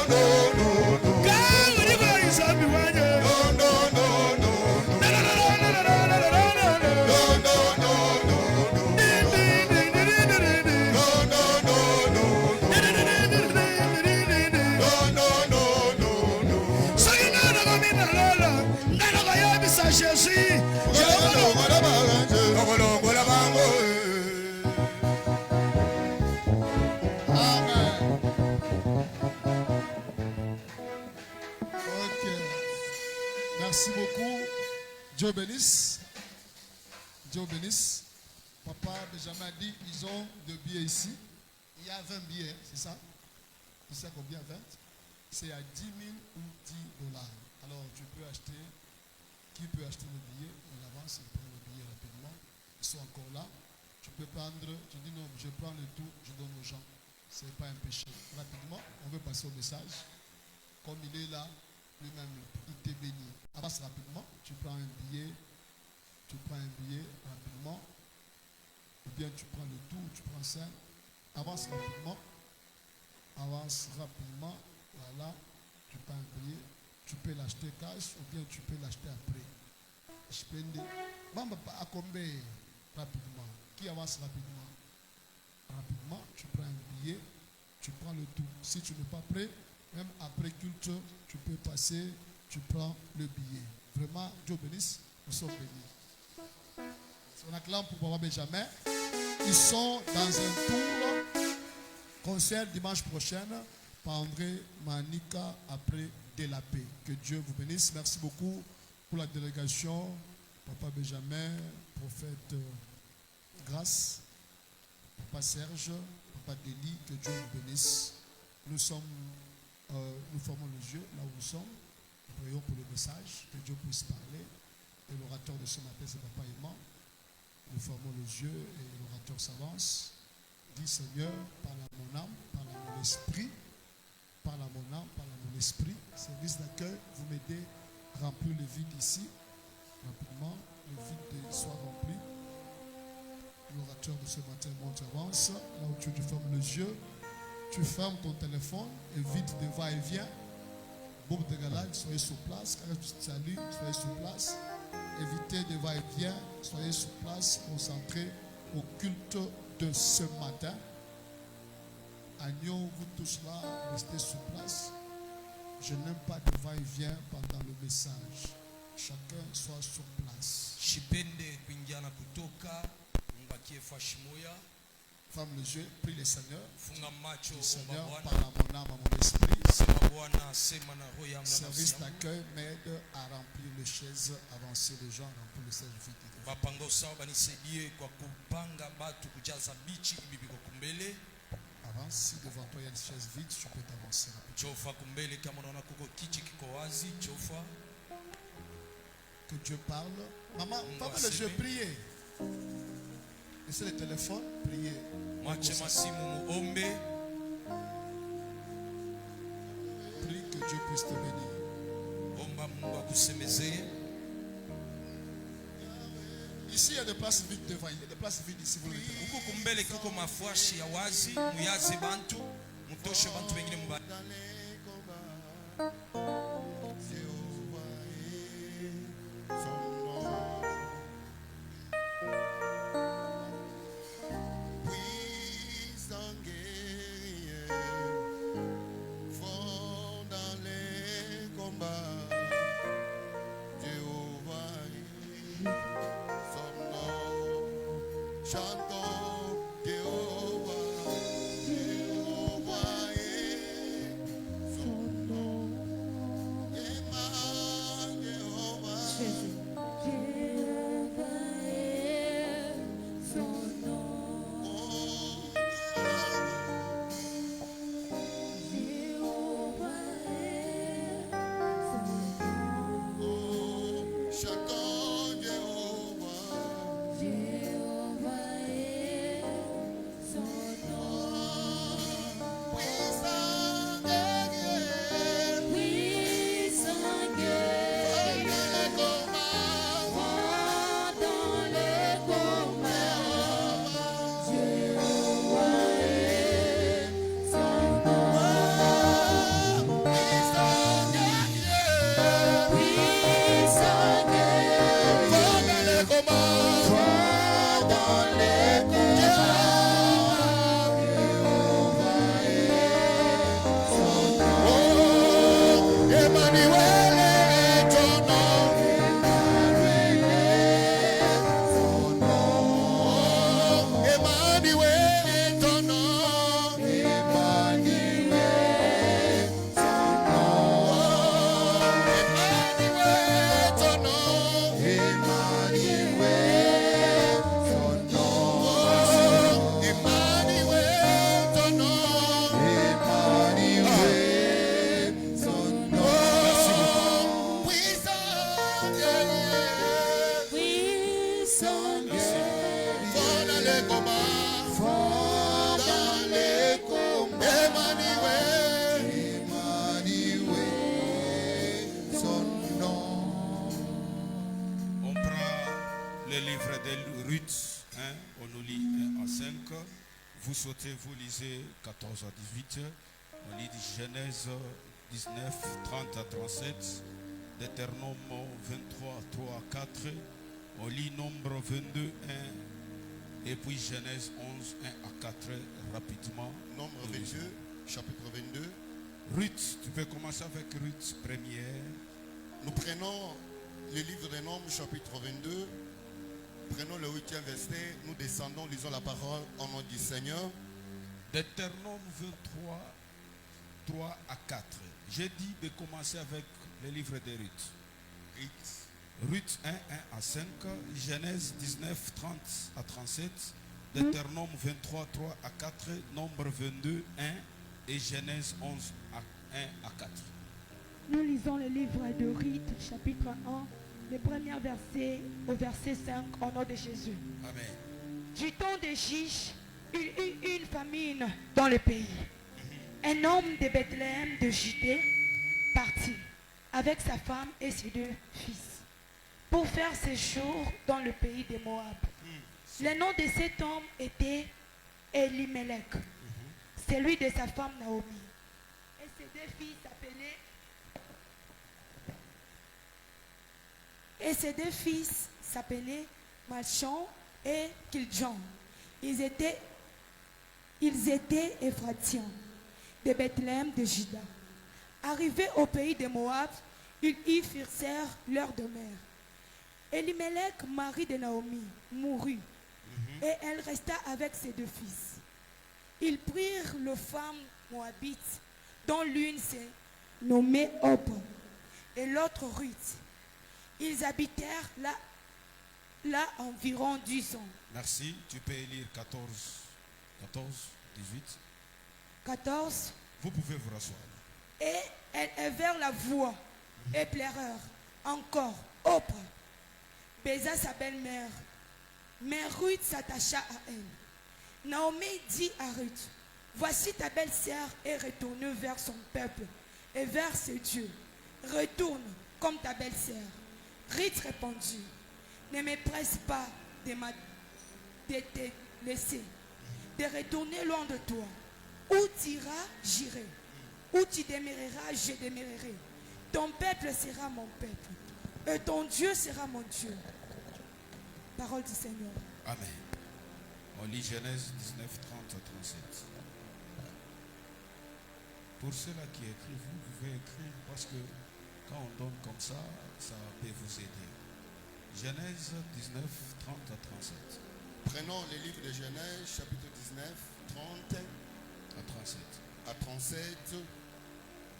No, Jésus. Amen. Ok. Merci beaucoup. Dieu bénisse. Dieu bénisse. Papa Benjamin a dit ils ont des billets ici. Il y a 20 billets, c'est ça? Tu sais combien 20? C'est à 10 000 ou 10 dollars. Alors tu peux acheter. Qui peut acheter le billet? On avance, il prend le billet rapidement. Ils sont encore là. Tu peux prendre. Tu dis non, je prends le tout, je donne aux gens. Ce n'est pas un péché. Rapidement, on veut passer au message. Comme il est là, lui-même, il te bénit. Avance rapidement. Tu prends un billet. Tu prends un billet rapidement. Ou bien tu prends le tout, tu prends ça. Avance rapidement. Avance rapidement. Voilà. Tu prends un billet. Tu peux l'acheter cash ou bien tu peux l'acheter après. Je peux dire, Bamba à combien rapidement? Qui avance rapidement? Rapidement, tu prends un billet, tu prends le tout. Si tu n'es pas prêt, même après culte, tu peux passer, tu prends le billet. Vraiment, Dieu bénisse, nous sommes bénis. On acclame pour Papa Benjamin. Ils sont dans un tour concert dimanche prochain par André Manika après de la paix. Que Dieu vous bénisse. Merci beaucoup pour la délégation. Papa Benjamin, prophète Grâce, Papa Serge, Papa Déli, que Dieu vous bénisse. Nous formons les yeux là où nous sommes. Nous prions pour le message, que Dieu puisse parler. Et l'orateur de ce matin, c'est Papa Aimant. Nous formons les yeux et l'orateur s'avance. Dis Seigneur, parle à mon âme, parle à mon esprit. Parle à mon âme, parle à mon esprit. Service d'accueil, vous m'aidez à remplir le vide ici. Rapidement, le vide soit rempli. L'orateur de ce matin monte, avance. Là où tu fermes les yeux, tu fermes ton téléphone, évite de va-et-vient. Boum de galage, soyez sur place. Quand tu salues, soyez sur place. Évitez de va-et-vient, soyez sur place, concentrés au culte de ce matin. Agneau, vous tous là, restez sur place. Je n'aime pas de va-et-vient pendant le message. Chacun soit sur place. Ferme les yeux, prie le Seigneur. Le Seigneur parle à mon âme, à mon esprit. Service d'accueil m'aide à remplir les chaises, avancer les gens, remplir les chaises vides. Avance, si devant toi il y a une chaise vide, tu peux t'avancer rapidement. Que Dieu parle. Maman, ferme les yeux, priez. Laissez le téléphone, priez. Prie que Dieu puisse te bénir. Ici, il y a des places vides devant. Il y a des places vides ici. Vous les combats. Fort dans les combats. Emmanuel, Emmanuel, son nom. On prend le livre de Ruth, hein, on nous lit 1 à 5. Vous sautez, vous lisez 14 à 18. On lit Genèse 19, 30 à 37. Deutéronome 23, 3 à 4. On lit Nombre 22, 1. Et puis Genèse 11, 1 à 4, rapidement. Nombre 22, chapitre 22. Ruth, tu peux commencer avec Ruth première. Nous prenons le livre des Nombres, chapitre 22. Prenons le 8e verset. Nous descendons, lisons la parole au nom du Seigneur. Deutéronome 23, 3 à 4. J'ai dit de commencer avec le livre de Ruth. Ruth 1, 1 à 5, Genèse 19, 30 à 37, Deutéronome 23, 3 à 4, Nombre 22, 1 et Genèse 11, 1 à 4. Nous lisons le livre de Ruth, chapitre 1, le premier verset au verset 5, au nom de Jésus. Amen. Du temps de Chiche, il y eut une famine dans le pays. Un homme de Bethléem de Judée partit avec sa femme et ses 2 fils pour faire séjour dans le pays de Moab. Le nom de cet homme était Elimelech, celui de sa femme Naomi. Et ses 2 filles s'appelaient Malchon et Kiljon. Ils étaient Éphratiens de Bethléem de Juda. Arrivés au pays de Moab, ils y fixèrent leur demeure. Elimelech, mari de Naomi, mourut, et elle resta avec ses 2 fils. Ils prirent les femmes moabites, dont l'une s'est nommée Oprah et l'autre Ruth. Ils habitèrent là environ 10 ans. Merci. Tu peux lire 14, 18. 14. Vous pouvez vous rasseoir. Et elles élevèrent la voix et pleurèrent encore. Oprah baisa sa belle-mère, mais Ruth s'attacha à elle. Naomi dit à Ruth, voici ta belle-sœur est retournée vers son peuple et vers ses dieux. Retourne comme ta belle-sœur. Ruth répondit, ne me presse pas de te laisser, de retourner loin de toi. Où tu iras, j'irai. Où tu demeureras, je demeurerai. Ton peuple sera mon peuple. Et ton Dieu sera mon Dieu. Parole du Seigneur. Amen. On lit Genèse 19, 30 à 37. Pour ceux-là qui écrivent, vous pouvez écrire parce que quand on donne comme ça peut vous aider. Genèse 19, 30 à 37. Prenons le livre de Genèse, chapitre 19, 30 À 37. à 37.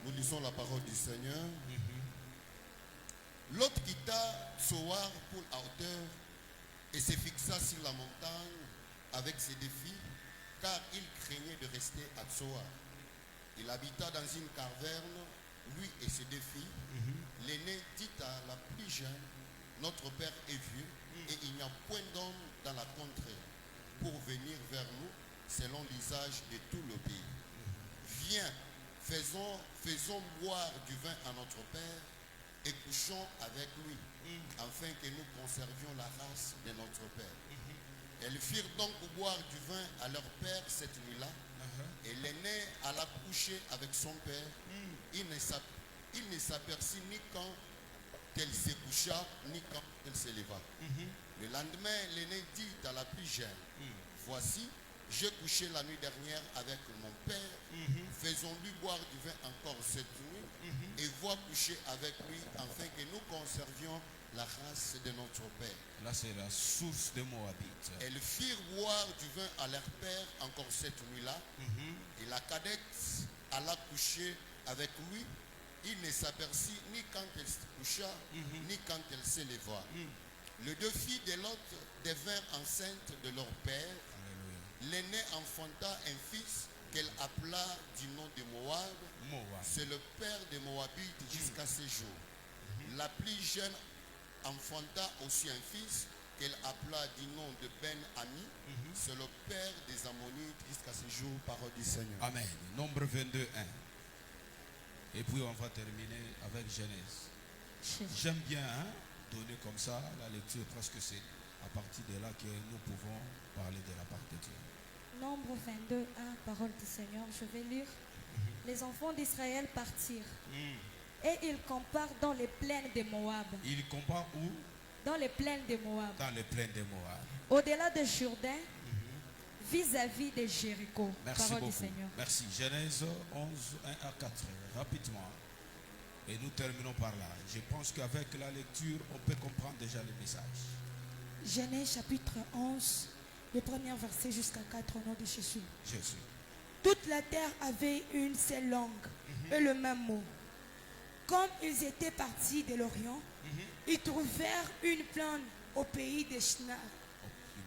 Nous lisons la parole du Seigneur. Lot quitta Tsoar pour la hauteur et se fixa sur la montagne avec ses 2 filles, car il craignait de rester à Tsoar. Il habita dans une caverne, lui et ses 2 filles. L'aîné dit à la plus jeune, notre père est vieux et il n'y a point d'homme dans la contrée pour venir vers nous selon l'usage de tout le pays. Viens, faisons boire du vin à notre père et couchons avec lui, afin que nous conservions la race de notre père. Elles firent donc boire du vin à leur père cette nuit-là, et l'aîné alla coucher avec son père. Il ne s'aperçut ni quand elle se coucha, ni quand elle se leva. Le lendemain, l'aîné dit à la plus jeune, voici, j'ai couché la nuit dernière avec mon père, faisons-lui boire du vin encore cette nuit, et vois coucher avec lui, afin que nous conservions la race de notre père. Là, c'est la source de Moabite. Elles firent boire du vin à leur père encore cette nuit-là, et la cadette alla coucher avec lui. Il ne s'aperçut ni quand elle se coucha, ni quand elle se leva. Les 2 filles de l'autre devinrent enceintes de leur père. L'aînée enfanta un fils qu'elle appela du nom de Moab. C'est le père de Moabite jusqu'à ce jour. La plus jeune enfanta aussi un fils qu'elle appela du nom de Ben-Ami, c'est le père des Ammonites jusqu'à ce jour, parole du Seigneur. Amen. Nombre 22, 1. Et puis on va terminer avec Genèse. J'aime bien donner comme ça la lecture parce que c'est à partir de là que nous pouvons parler de la part de Dieu. Nombre 22, 1, parole du Seigneur. Je vais lire. Les enfants d'Israël partirent. Et ils campèrent dans les plaines de Moab. Il compare où? Dans les plaines de Moab. Dans les plaines de Moab. Au-delà de Jourdain, vis-à-vis de Jéricho. Merci Parole beaucoup. du Seigneur. Merci. Genèse 11, 1 à 4. Rapidement. Et nous terminons par là. Je pense qu'avec la lecture, on peut comprendre déjà le message. Genèse chapitre 11, le premier verset jusqu'à 4 au nom de Jésus. Jésus. Toute la terre avait une seule langue et le même mot. Comme ils étaient partis de l'Orient, ils trouvèrent une plaine au pays de Shinar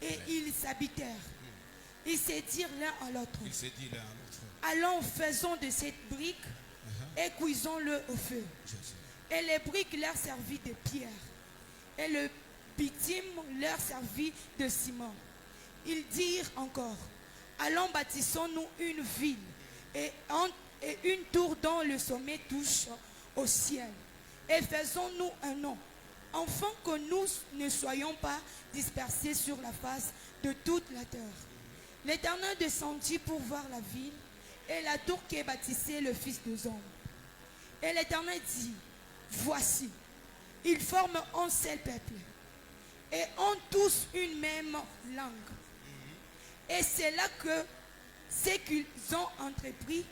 et ils s'habitèrent. Ils se dirent l'un à l'autre: Il s'est dit l'un à l'autre. allons, faisons de cette brique et cuisons-le au feu. Jésus. Et les briques leur servit de pierre et le bitume leur servit de ciment. Ils dirent encore: allons, bâtissons-nous une ville et une tour dont le sommet touche au ciel. Et faisons-nous un nom, afin que nous ne soyons pas dispersés sur la face de toute la terre. L'Éternel descendit pour voir la ville et la tour qu'est bâtissait le fils des hommes. Et l'Éternel dit: voici, ils forment un seul peuple et ont tous une même langue. Et c'est là que ce qu'ils ont entrepris,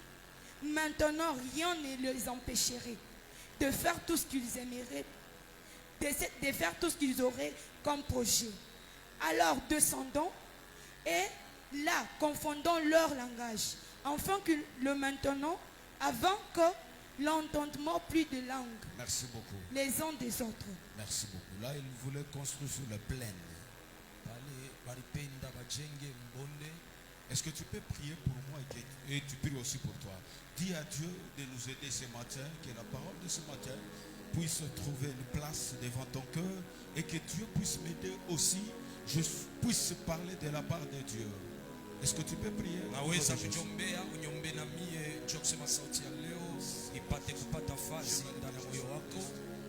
maintenant rien ne les empêcherait de faire tout ce qu'ils aimeraient, de faire tout ce qu'ils auraient comme projet. Alors descendons et là confondons leur langage, afin que le maintenant, avant que l'entendement plus de langue Merci beaucoup. les uns des autres. Merci beaucoup. Là, il voulait construire sur la plaine. Est-ce que tu peux prier pour moi et tu pries aussi pour toi? Dis à Dieu de nous aider ce matin, que la parole de ce matin puisse trouver une place devant ton cœur et que Dieu puisse m'aider aussi, je puisse parler de la part de Dieu. Est-ce que tu peux prier? Naweza kujiombea unyombe na mie njoo kusema sauti ya leo ipate kupata fasi ndani ya moyo wako.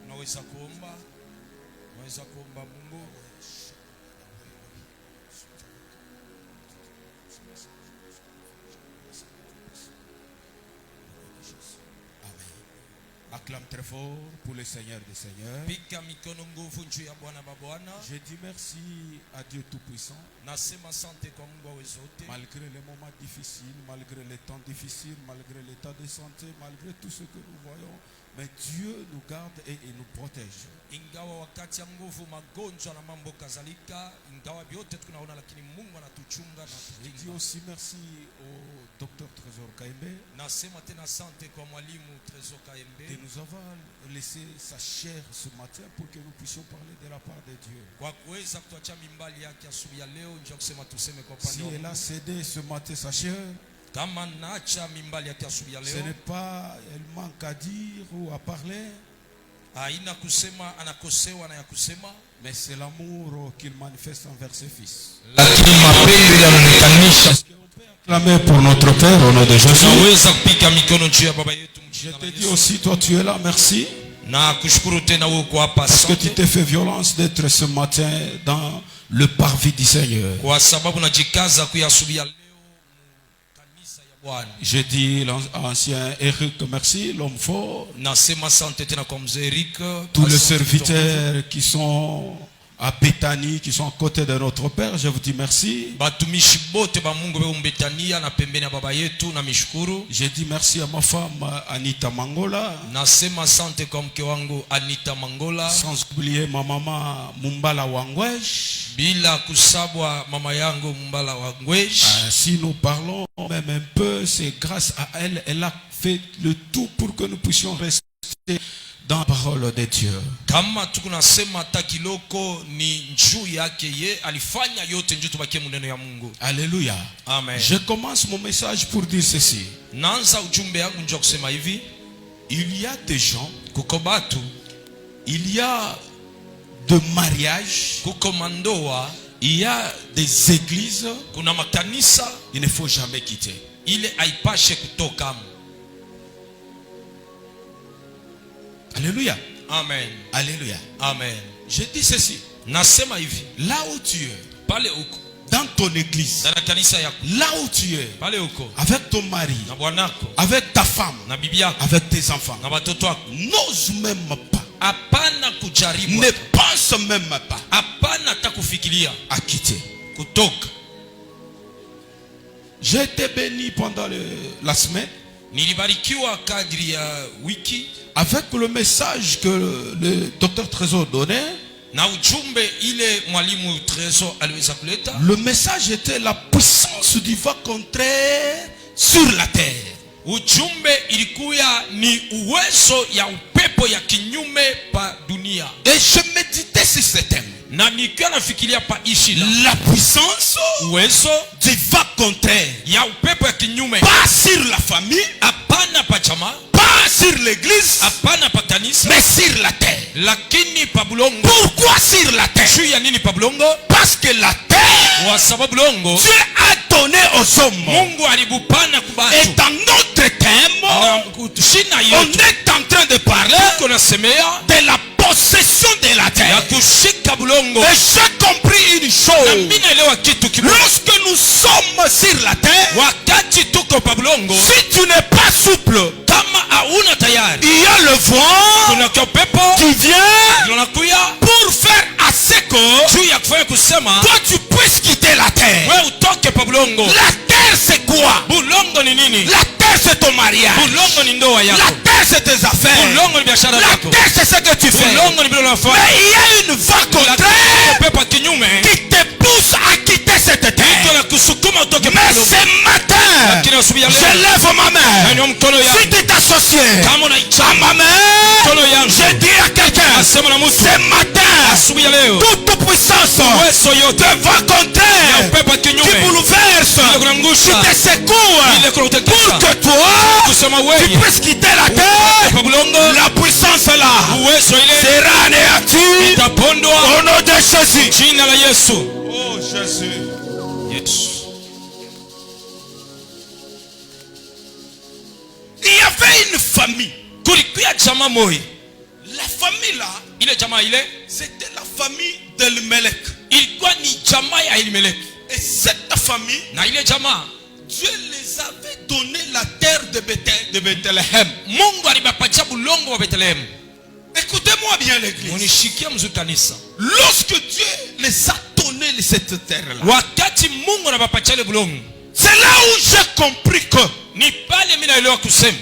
Naweza kuomba Mungu. Acclame très fort pour le Seigneur des Seigneurs. Piga mikono nguvu juu ya Bwana babwana. Je dis merci à Dieu Tout-Puissant. Nasema asante kwa Mungu wa uwezo wote. Malgré les moments difficiles, malgré les temps difficiles, malgré l'état de santé, malgré tout ce que nous voyons, mais Dieu nous garde et il nous protège. Ingawa wakati ya nguvu, magonjwa na mambo kadhalika, ingawa vyote tunaona, lakini Mungu anatuchunga na Je dis kutulinda. aussi merci au docteur Trésor Kaembe Nasema tena asante kwa mwalimu Trésor de Kaembe nous avoir laissé sa chair ce matin pour que nous puissions parler de la part de Dieu. kwa kuweza kutuachia mimbali yake asubuhi ya leo. Njoo kusema tuseme kwa upande Si wa elle a Mungu. cédé ce matin sa chair, Kama naacha mimbali yake asubuhi ya ce leo, n'est pas elle manque à dire ou à parler, haina kusema anakosewa na ya kusema, mais c'est l'amour qu'il manifeste envers ses fils. lakini mapendo yanaonekanisha. Acclamer pour notre Père au nom de Jésus. Tunaweza kupiga mikono juu ya baba yetu Je mjina te la dis Yesu. aussi, toi tu es là, merci. Na kushukuru tena wewe kwa hapa, Parce que tu asante t'es fait violence d'être ce matin dans le parvis du Seigneur. kwa sababu najikaza kuya asubuhi ya leo kanisa ya Bwana. Je dis l'ancien Eric, merci, l'homme fort. Nasema asante tena kwa mzee Eric, Tous les asante serviteurs qui sont à Béthanie, qui sont à côté de notre Père, je vous dis merci. batumishi bote ba Mungu be umbetania na pembeni ya baba yetu, na mishukuru. Je dis merci à ma femme Anita Mangola, Nasema asante kwa mke wangu Anita Mangola, sans oublier ma maman Mumbala Wangwesh. bila kusabwa mama yangu Mbala wa Ngwesh. Si nous parlons même un peu, c'est grâce à elle, elle a fait le tout pour que nous puissions rester dans la parole de Dieu. Kama tukunasema takiloko ni njuu yake, ye alifanya yote njuu tubakie muneno ya Mungu. Alléluia. Amen. Je commence mon message pour dire ceci. Naanza ujumbe yangu njoo kusema hivi, Il y a des gens, kuko batu il y a de mariage, kuko mandoa, il y a des églises, kuna makanisa il ne faut jamais quitter. ile haipashe kutoka. Alléluia. Amen. Alléluia. Amen. Je dis ceci. Nasema hivi, Là où tu es, pale uko dans ton église, ndani kanisa yako, là où tu es, pale uko avec ton mari, na bwanako avec ta femme, na bibi yako avec tes enfants, na watoto wako, n'ose même pas, hapana kujaribu, ne pense même pas hapana hata kufikiria à quitter. kutoka. J'ai été béni pendant la semaine Nilibarikiwa kadri ya wiki avec le message que le docteur Trésor donnait. na ujumbe ile mwalimu Trezo aliweza kuleta. Le message était la puissance du vent contraire sur la terre. Ujumbe ilikuwa ni uwezo ya upepo ya kinyume pa dunia. Et je méditais sur ce thème. Na nikiwa nafikiria pa ishi La puissance uwezo du vent contraire. ya upepo ya kinyume, Pas sur la famille, hapana pa jamaa, pas sur l'église, hapana pa kanisa, mais sur la terre. lakini pa bulongo. Pourquoi sur la terre? Juu ya nini pa bulongo? Parce que la terre, Kwa sababu bulongo Dieu a donné aux hommes. Mungu alibupana Et kubatu. dans notre thème, Na shina on yetu est en train de parler tuko nasemea de la possession de la ya terre. kushika bulongo. Et j'ai compris une Na chose. mimi naelewa kitu kimoja. Lorsque nous sommes sur la terre, Wakati tuko pa bulongo, si tu n'es pas souple, kama hauna tayari, il y a le vent kuna upepo qui vient unakuya pour faire assez que juu ya kufanya kusema toi tu puisses quitter la terre. wewe utoke pa bulongo. La terre c'est quoi? Bulongo ni nini? La terre c'est ton mariage. Bulongo ni ndoa La yako. terre c'est tes affaires. Bulongo ni biashara La yako. terre c'est ce que tu fais. Bulongo ni bila unafanya. Mais il y a une vent contraire Upepo kinyume qui te pousse à quitter cette terre. kuna kusukuma utoke pa Mais bulongo. ce matin, Lakini asubuhi ya je leo lève ma main. nanywa mkono Si yangu tu t'associes kama à unaichama ma main, mkono yangu, je dis à quelqu'un, nasema na mtu ce matin, asubuhi ya leo toute puissance uwezo yote de vent ya contraire upepo qui kinyume bouleverse, ile kunangusha qui te secoue, ile pour kunakutekesha que toi, kusema tu wewe puisses quitter la terre, pa bulongo, la puissance là uwezo ile sera anéantie itapondwa au nom de Jésus. jina la Yesu. Oh Jésus. Yesu. Il y avait une famille. Kulikuwa jamaa moja. La famille là, Ile jamaa ile c'était la famille d'Elimelech. ilikuwa ni jamaa ya Elimeleki. Et cette famille, Na ile jamaa Dieu les avait donné la terre de Bethléem. Mungu alibapatia bulongo wa Bethlehem. Écoutez-moi bien l'église. Munishikie mzuri kanisa. Lorsque Dieu les a donné cette terre-là, Wakati Mungu anabapatia ile bulongo, c'est là où j'ai compris que ni pale mimi naelewa kusema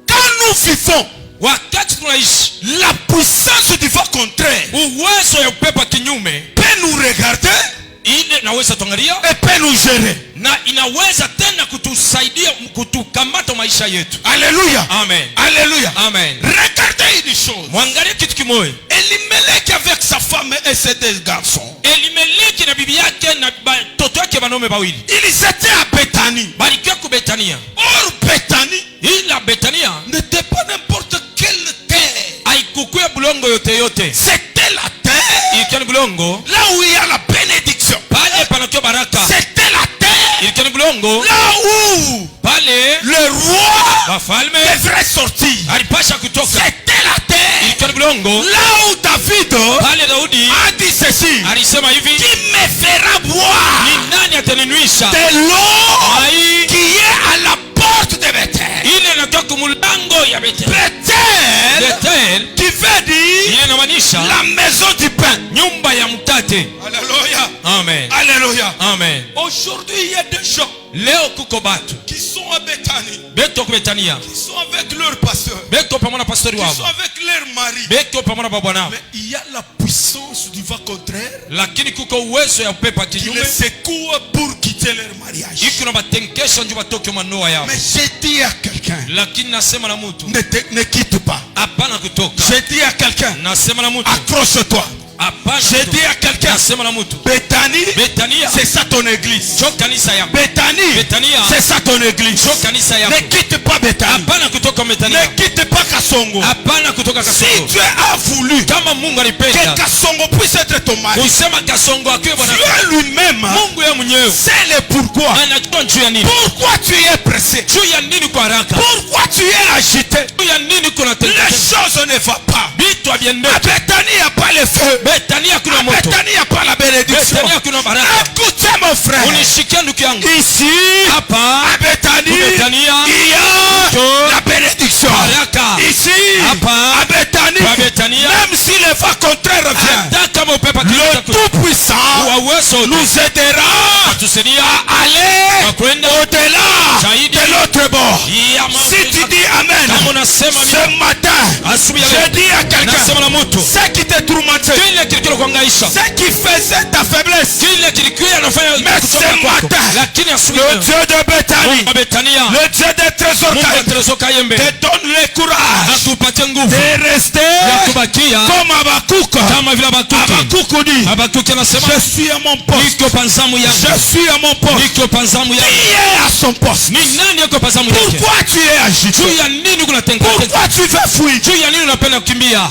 quand nous vivons, wakati tunaishi la puissance du vent contraire uwezo ya upepo kinyume peut nous regarder ile naweza tuangalia et peut nous gérer. na inaweza tena kutusaidia kutukamata maisha yetu. Alléluia. Amen. Alléluia. Amen. Regardez une chose. Mwangalie kitu kimoja. Elimelech avec sa femme et ses deux garçons, Elimeleki na bibi yake na watoto wake wanaume wawili ils étaient à Bethanie. balikiwa ku Betania. Or Bethanie Ila Betania n'était pas n'importe quelle terre. haikukuwa bulongo yote. C'était la terre Ilikuwa ni bulongo là où il y a la bénédiction. pale panakiwa baraka. C'était la terre Ilikuwa ni bulongo là où pale le roi wafalme devrait sortir. alipasha kutoka. C'était la terre Ilikuwa ni bulongo là où David pale Daudi a dit ceci: alisema hivi, qui me fera boire ni nani ataninywisha de l'eau mai qui est à la porte de Bethel. ile inatoka kumulango ya Bethel. Bethel Bethel qui veut dire ile inamaanisha la maison du pain. nyumba ya mkate. Alléluia. Amen. Alléluia. Amen. Aujourd'hui, il y a des gens Leo kuko batu qui sont à Bethanie, beto ku Betania, qui sont avec leur pasteur, beto pamoja na pastori qui sont wao, avec leur mari. beto pamoja na babwana. Mais il y a la puissance du vent contraire Lakini kuko uwezo ya upepo qui kinyume les secoue pour quitter leur mariage. iko na batenkesha nje batoke manoa yao. Mais j'ai dit à quelqu'un, Lakini nasema na mtu ne quitte pas. hapana kutoka. J'ai dit à quelqu'un, Nasema na mtu accroche-toi. hapana. J'ai dit à quelqu'un, Nasema na mtu Bethanie, Betania c'est ça ton église. sio kanisa yako. Bethanie, Betania c'est ça ton église. sio kanisa yako. Ne quitte pas Bethanie. Hapana kutoka Betania. Ne quitte pas Kasongo. Hapana kutoka Si Kasongo. Dieu a voulu Kama Mungu alipenda que Kasongo puisse être ton mari. kusema Kasongo akiwe bwana Dieu lui-même Mungu yeye mwenyewe sait le pourquoi. anajua juu ya nini, Pourquoi tu es pressé? juu ya nini kwa haraka, Pourquoi tu es agité? juu ya nini kuna Les tendeka choses ne vont pas. vitu À haviendeki. Bethanie, il n'y a pas le feu. Betania kuna À moto, Bethanie, il n'y a pas la bénédiction. Betania kuna baraka. Écoutez mon frère. Unishikia ndugu yangu, Ici, hapa à Bethanie, Bethania, il y a la bénédiction. baraka. Ici, Hapa, à Bethanie, pa Bethania, même si le vent contraire vient, hata kama upepo le akikuja Tout-Puissant wa uwezo nous aidera atusaidia à aller na kwenda au-delà zaidi de l'autre bord. ya mambo. Si tu dis Amen, Kama unasema ce matin, asubuhi ya je leo dis à quelqu'un, nasema na mtu ce qui te tourmentait, kile kilikuwa kuhangaisha, ce qui faisait ta faiblesse, kile kilikuwa anafanya mais kutoka ce kwako, matin, lakini asubuhi le leo Dieu de Bethanie, Mungu wa Betania, le Dieu de Trésor Mungu wa Kayembe, Tereso Kayembe te donne le courage atupatie nguvu de rester ya kubakia comme Habakkuk. kama vile Habakuki. Habakkuk dit, Habakuki anasema je suis à mon poste, niko panzamu je yangu, suis à mon poste. niko panzamu Qui yangu. est à son poste? Ni nani yuko panzamu yake? Pourquoi tu es agité? Juu ya nini kuna tenga? Pourquoi tu veux fuir? Juu ya nini unapenda kukimbia?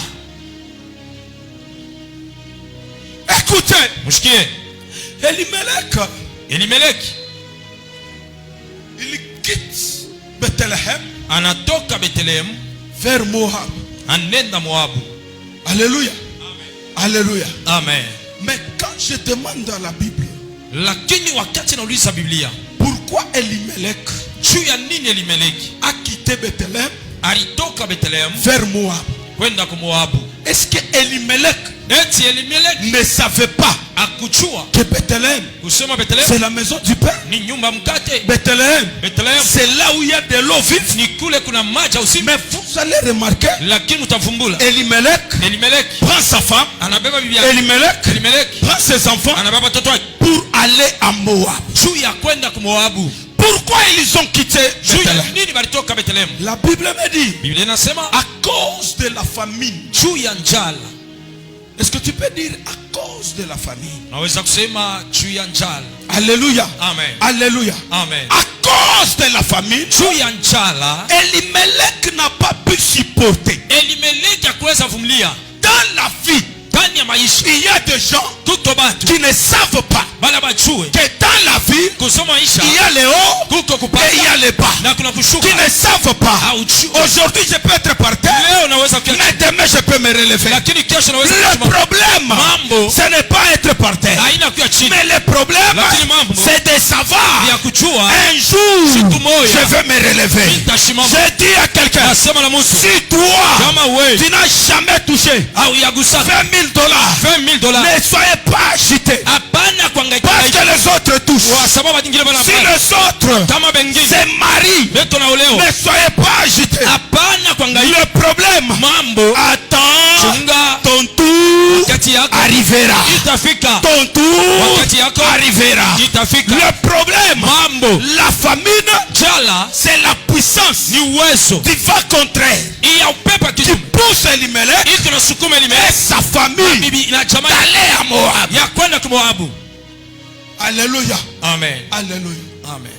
Écoutez, Mshikie, Elimelech, Elimeleki il quitte Bethléem anatoka Bethlehemu vers Moab. anenda Moabu. Alléluia. Alléluia. Amen. Mais quand je demande dans la Bible, Lakini wakati nauliza Biblia, pourquoi Elimelech juu ya nini Elimeleki a quitté Bethléem alitoka Bethlehemu vers Moab? kwenda kwa Moabu? Est-ce que Elimelech Eti Elimeleki ne savait pas akuchua que Bethléem, kusema c'est Bethlehemu la maison du Père? ni nyumba mkate. Bethléem, Bethlehemu c'est là où il y a de l'eau vive. ni kule kuna maji usiku. Mais vous allez remarquer, Lakini utavumbula Elimelech Elimeleki prend sa femme, anabeba bibi yake, Elimelech Elimeleki prend ses enfants anabeba watoto wake pour aller à Moab. juu ya kwenda kwa Moabu. Pourquoi ils ont quitté Juu ya Bethléem? nini walitoka Bethlehemu? La Bible me dit, Biblia inasema à cause de la famine. juu ya njala. Est-ce que tu peux dire à cause de la famine? Naweza kusema juu ya njala. Alléluia. Amen. Alléluia. Amen. À cause de la famine, Juu ya njala Elimelech n'a pas pu supporter. Elimeleki hakuweza vumilia. Dans la vie, Ndani ya maisha il y a des gens kuko batu qui ne savent pas bala bajue que dans la vie, kusoma maisha il y a le haut kuko et il y kupanda a le bas. na kuna kushuka. Qui ne savent pas. Haujui. Aujourd'hui, je peux être par terre, Leo naweza kuwa mais demain, je peux me relever. lakini kesho naweza Le kusimama. problème, Mambo ce n'est pas être par terre. haina kuwa chini, Mais le problème, Lakini mambo c'est de savoir ya kujua un jour, siku moja je vais me relever. nitasimama. Je dis à quelqu'un, Nasema na mtu si toi, kama wewe tu n'as jamais touché au yagusa 20 000 dollars, 20,000 dollars, ne soyez pas agité. hapana kuhangaika Parce que les autres kwa touchent. sababu wengine bana Si les autres kama bengine se marient, beto na uleo, ne soyez pas agités. hapana kuhangaika. Le problème, Mambo attends, chunga ton tour wakati yako arrivera. itafika, Ton tour wakati yako arrivera. itafika. Le problème, Mambo la famine, jala c'est la puissance ni uwezo du vent contraire ya upepo qui kitu pousse Elimelech iko na sukuma et Elimeleki sa famille bibi na jamaa d'aller à Moab. ya kwenda kwa Moabu. Alléluia. Amen. Alléluia. Amen.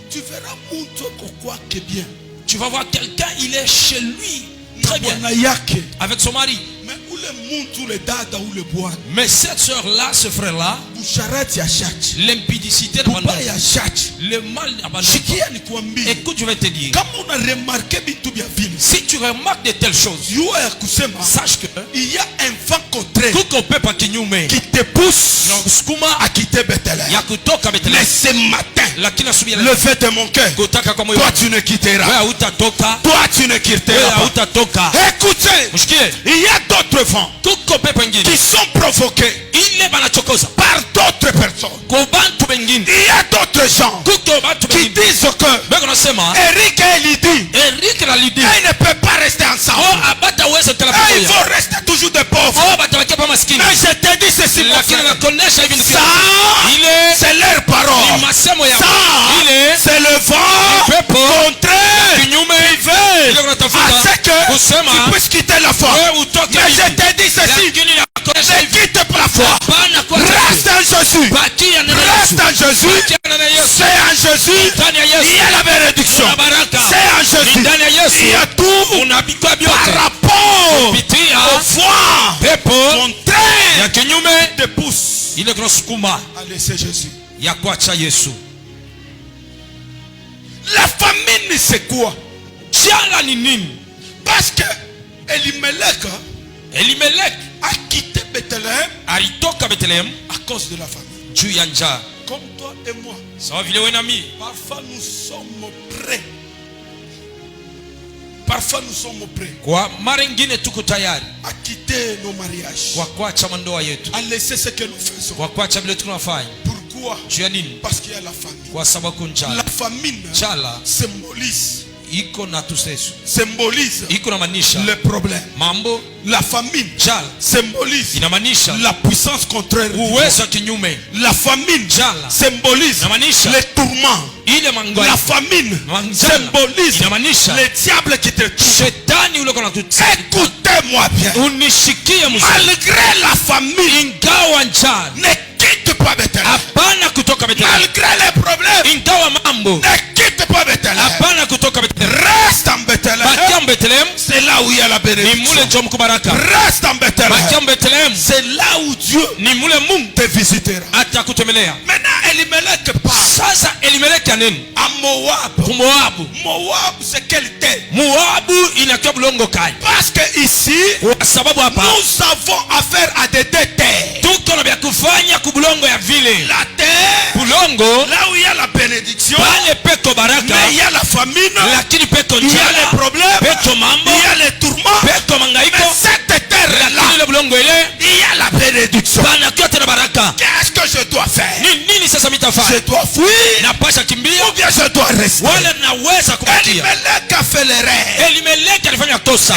Tu verras mtu quoi que bien. Tu vas voir quelqu'un, il est chez lui très bien Bwana yake. avec son mari. Mais ule mtu ule dada ule bwana. Mais cette soeur-là, ce frère-là, Busharati ya church. l'impudicité de Bubaya ya church. le mal abandonné. Sikia nikwambie. Écoute, je vais te dire, Kama una remarqué vitu vya vile. si tu remarques de telles choses, Yua ya kusema. sache que Il y a un vent contraire kuko pepo kinyume qui te pousse sukuma à quitter Bethléem. ya kutoka Mais Bethlehemu, ce matin, lakini asubuhi ya le leo fait de mon cœur, kutaka kwa moyo toi wako, tu ne quitteras. wewe hutatoka, Toi tu ne wewe quitteras pas. hutatoka. Écoutez, Mshikie, il y a d'autres vents kuko pepo ingine qui sont provoqués ile banachokoza par d'autres personnes. kwa bantu bengine, Il y a d'autres gens kuko bantu qui bengine disent que beko nasema Eric et Lydie, Eric na Lydie ils ne peuvent pas rester oh ensemble. abata uwezo tena Et ils pamoja, vont rester toujours des pauvres. oh batabakia pa maskini. Mais je te dis ceci, mon Lakini frère. nakonesha hivi Ça, ile c'est leur ni parole. masemo ya Ça, ile c'est le vent pepo contraire kinyume qui veut ile kunatafuta à ce que kusema tu puisses quitter la foi. wewe utoke Mais je hivi. te dis ceci, Lakini nakonesha ne hivi quitte pas la foi. hapana kwa Reste en Jésus. bakia na Yesu, Reste en Jésus. bakia na Yesu, C'est en Jésus. ndani ya Il y Yesu a la bénédiction. kuna baraka, C'est en ni Jésus. ndani ya Il y Yesu a tout unabikwa par vyote rapport kupitia au foi pepo ile kunasukuma à laisser Jésus. ya kuacha Yesu. La famine, c'est quoi? Jala ni nini? Parce que Elimelech a quitté Bethléem Alitoka Bethlehem à cause de la famine. juu ya njaa. Comme toi et moi. Sawa vile wewe na mimi. Parfois nous sommes prêts. Parfois nous sommes prêts Kwa mara nyingine tuko tayari à quitter nos mariages, kwa kuacha mandoa yetu, à laisser ce que nous faisons. kwa kuacha vile tunafanya. Pourquoi? Juu ya nini? Parce qu'il y a la famine. Kwa sababu La njaa. famine Njala symbolise iko na maanisha le problème. mambo. La famine Njala symbolise inamaanisha la puissance contraire. uwezo wa kinyume. La famine Njala symbolise inamaanisha les tourments. ile mangwai. La famine Njala symbolise inamaanisha le diable qui te touche. shetani ule kona tutesa. Écoutez-moi bien. Unishikie mzuri. Malgré la famine, Ingawa njala, ne quitte pas Bethléem. hapana kutoka Bethlehem. Malgré les problèmes, Ingawa mambo, ne quitte pas Bethléem. hapana kutoka Bethlehem. Reste en Bethléem. Bakia Bethlehem, C'est là où il y a la ni mule bénédiction. njo mkubaraka. Reste en Bethléem. Bakia Bethlehem, C'est là où Dieu ni mule Mungu te visitera. atakutemelea. Maintenant, Elimelech part Sasa Elimeleki aneni à Moab. kumoabu. Moab, c'est quelle terre? Moabu inakiwa bulongo kai. Parce que ici, Kwa sababu hapa nous avons affaire à des deux terres. tuko na vya kufanya kubulongo ya vile. La terre, Bulongo là où il y a la bénédiction, pale peko baraka, mais il y a la famine, lakini peko il y a njala, les problèmes, peko mambo, il y a les tourments. peko mangaiko. Mais cette terre-là, Lakini ile bulongo ile il y a la bénédiction. panakiwa tena baraka. Qu'est-ce que je dois faire? Ni nini sasa mitafanya? Je dois fuir Napasha kimbia ou bien je dois rester? wala naweza kubakia? Elimelech a fait l'erreur. Elimeleki alifanya kosa.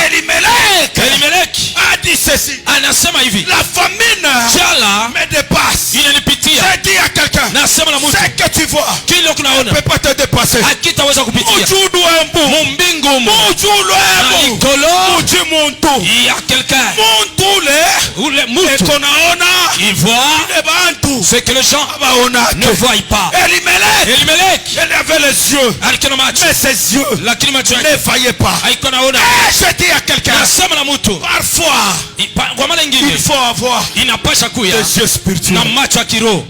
Elimeleki a dit ceci. anasema hivi, La famine njala me dépasse. inanipitia. J'ai dit à quelqu'un, Nasema na mtu, ce que tu vois kile ne kunaona peut pas te dépasser. hakitaweza kupitia. Mujudu embu. Mumbingu mu Mujudu na embu. ikolo Muji muntu. ya quelqu'un, Muntule. ule mtu Ekonaona. il voit Ne bantu. ce que les gens Abaona. ne voient pas. Elimelech. Elimeleki Il avait les yeux. alikuwa na macho Mais ses yeux lakini macho ne yake voyaient pas. haikuwa naona. J'ai dit à quelqu'un, Nasema na mtu, parfois, kwa mara il nyingine faut avoir inapasha kuya des yeux spirituels. na macho ya kiroho.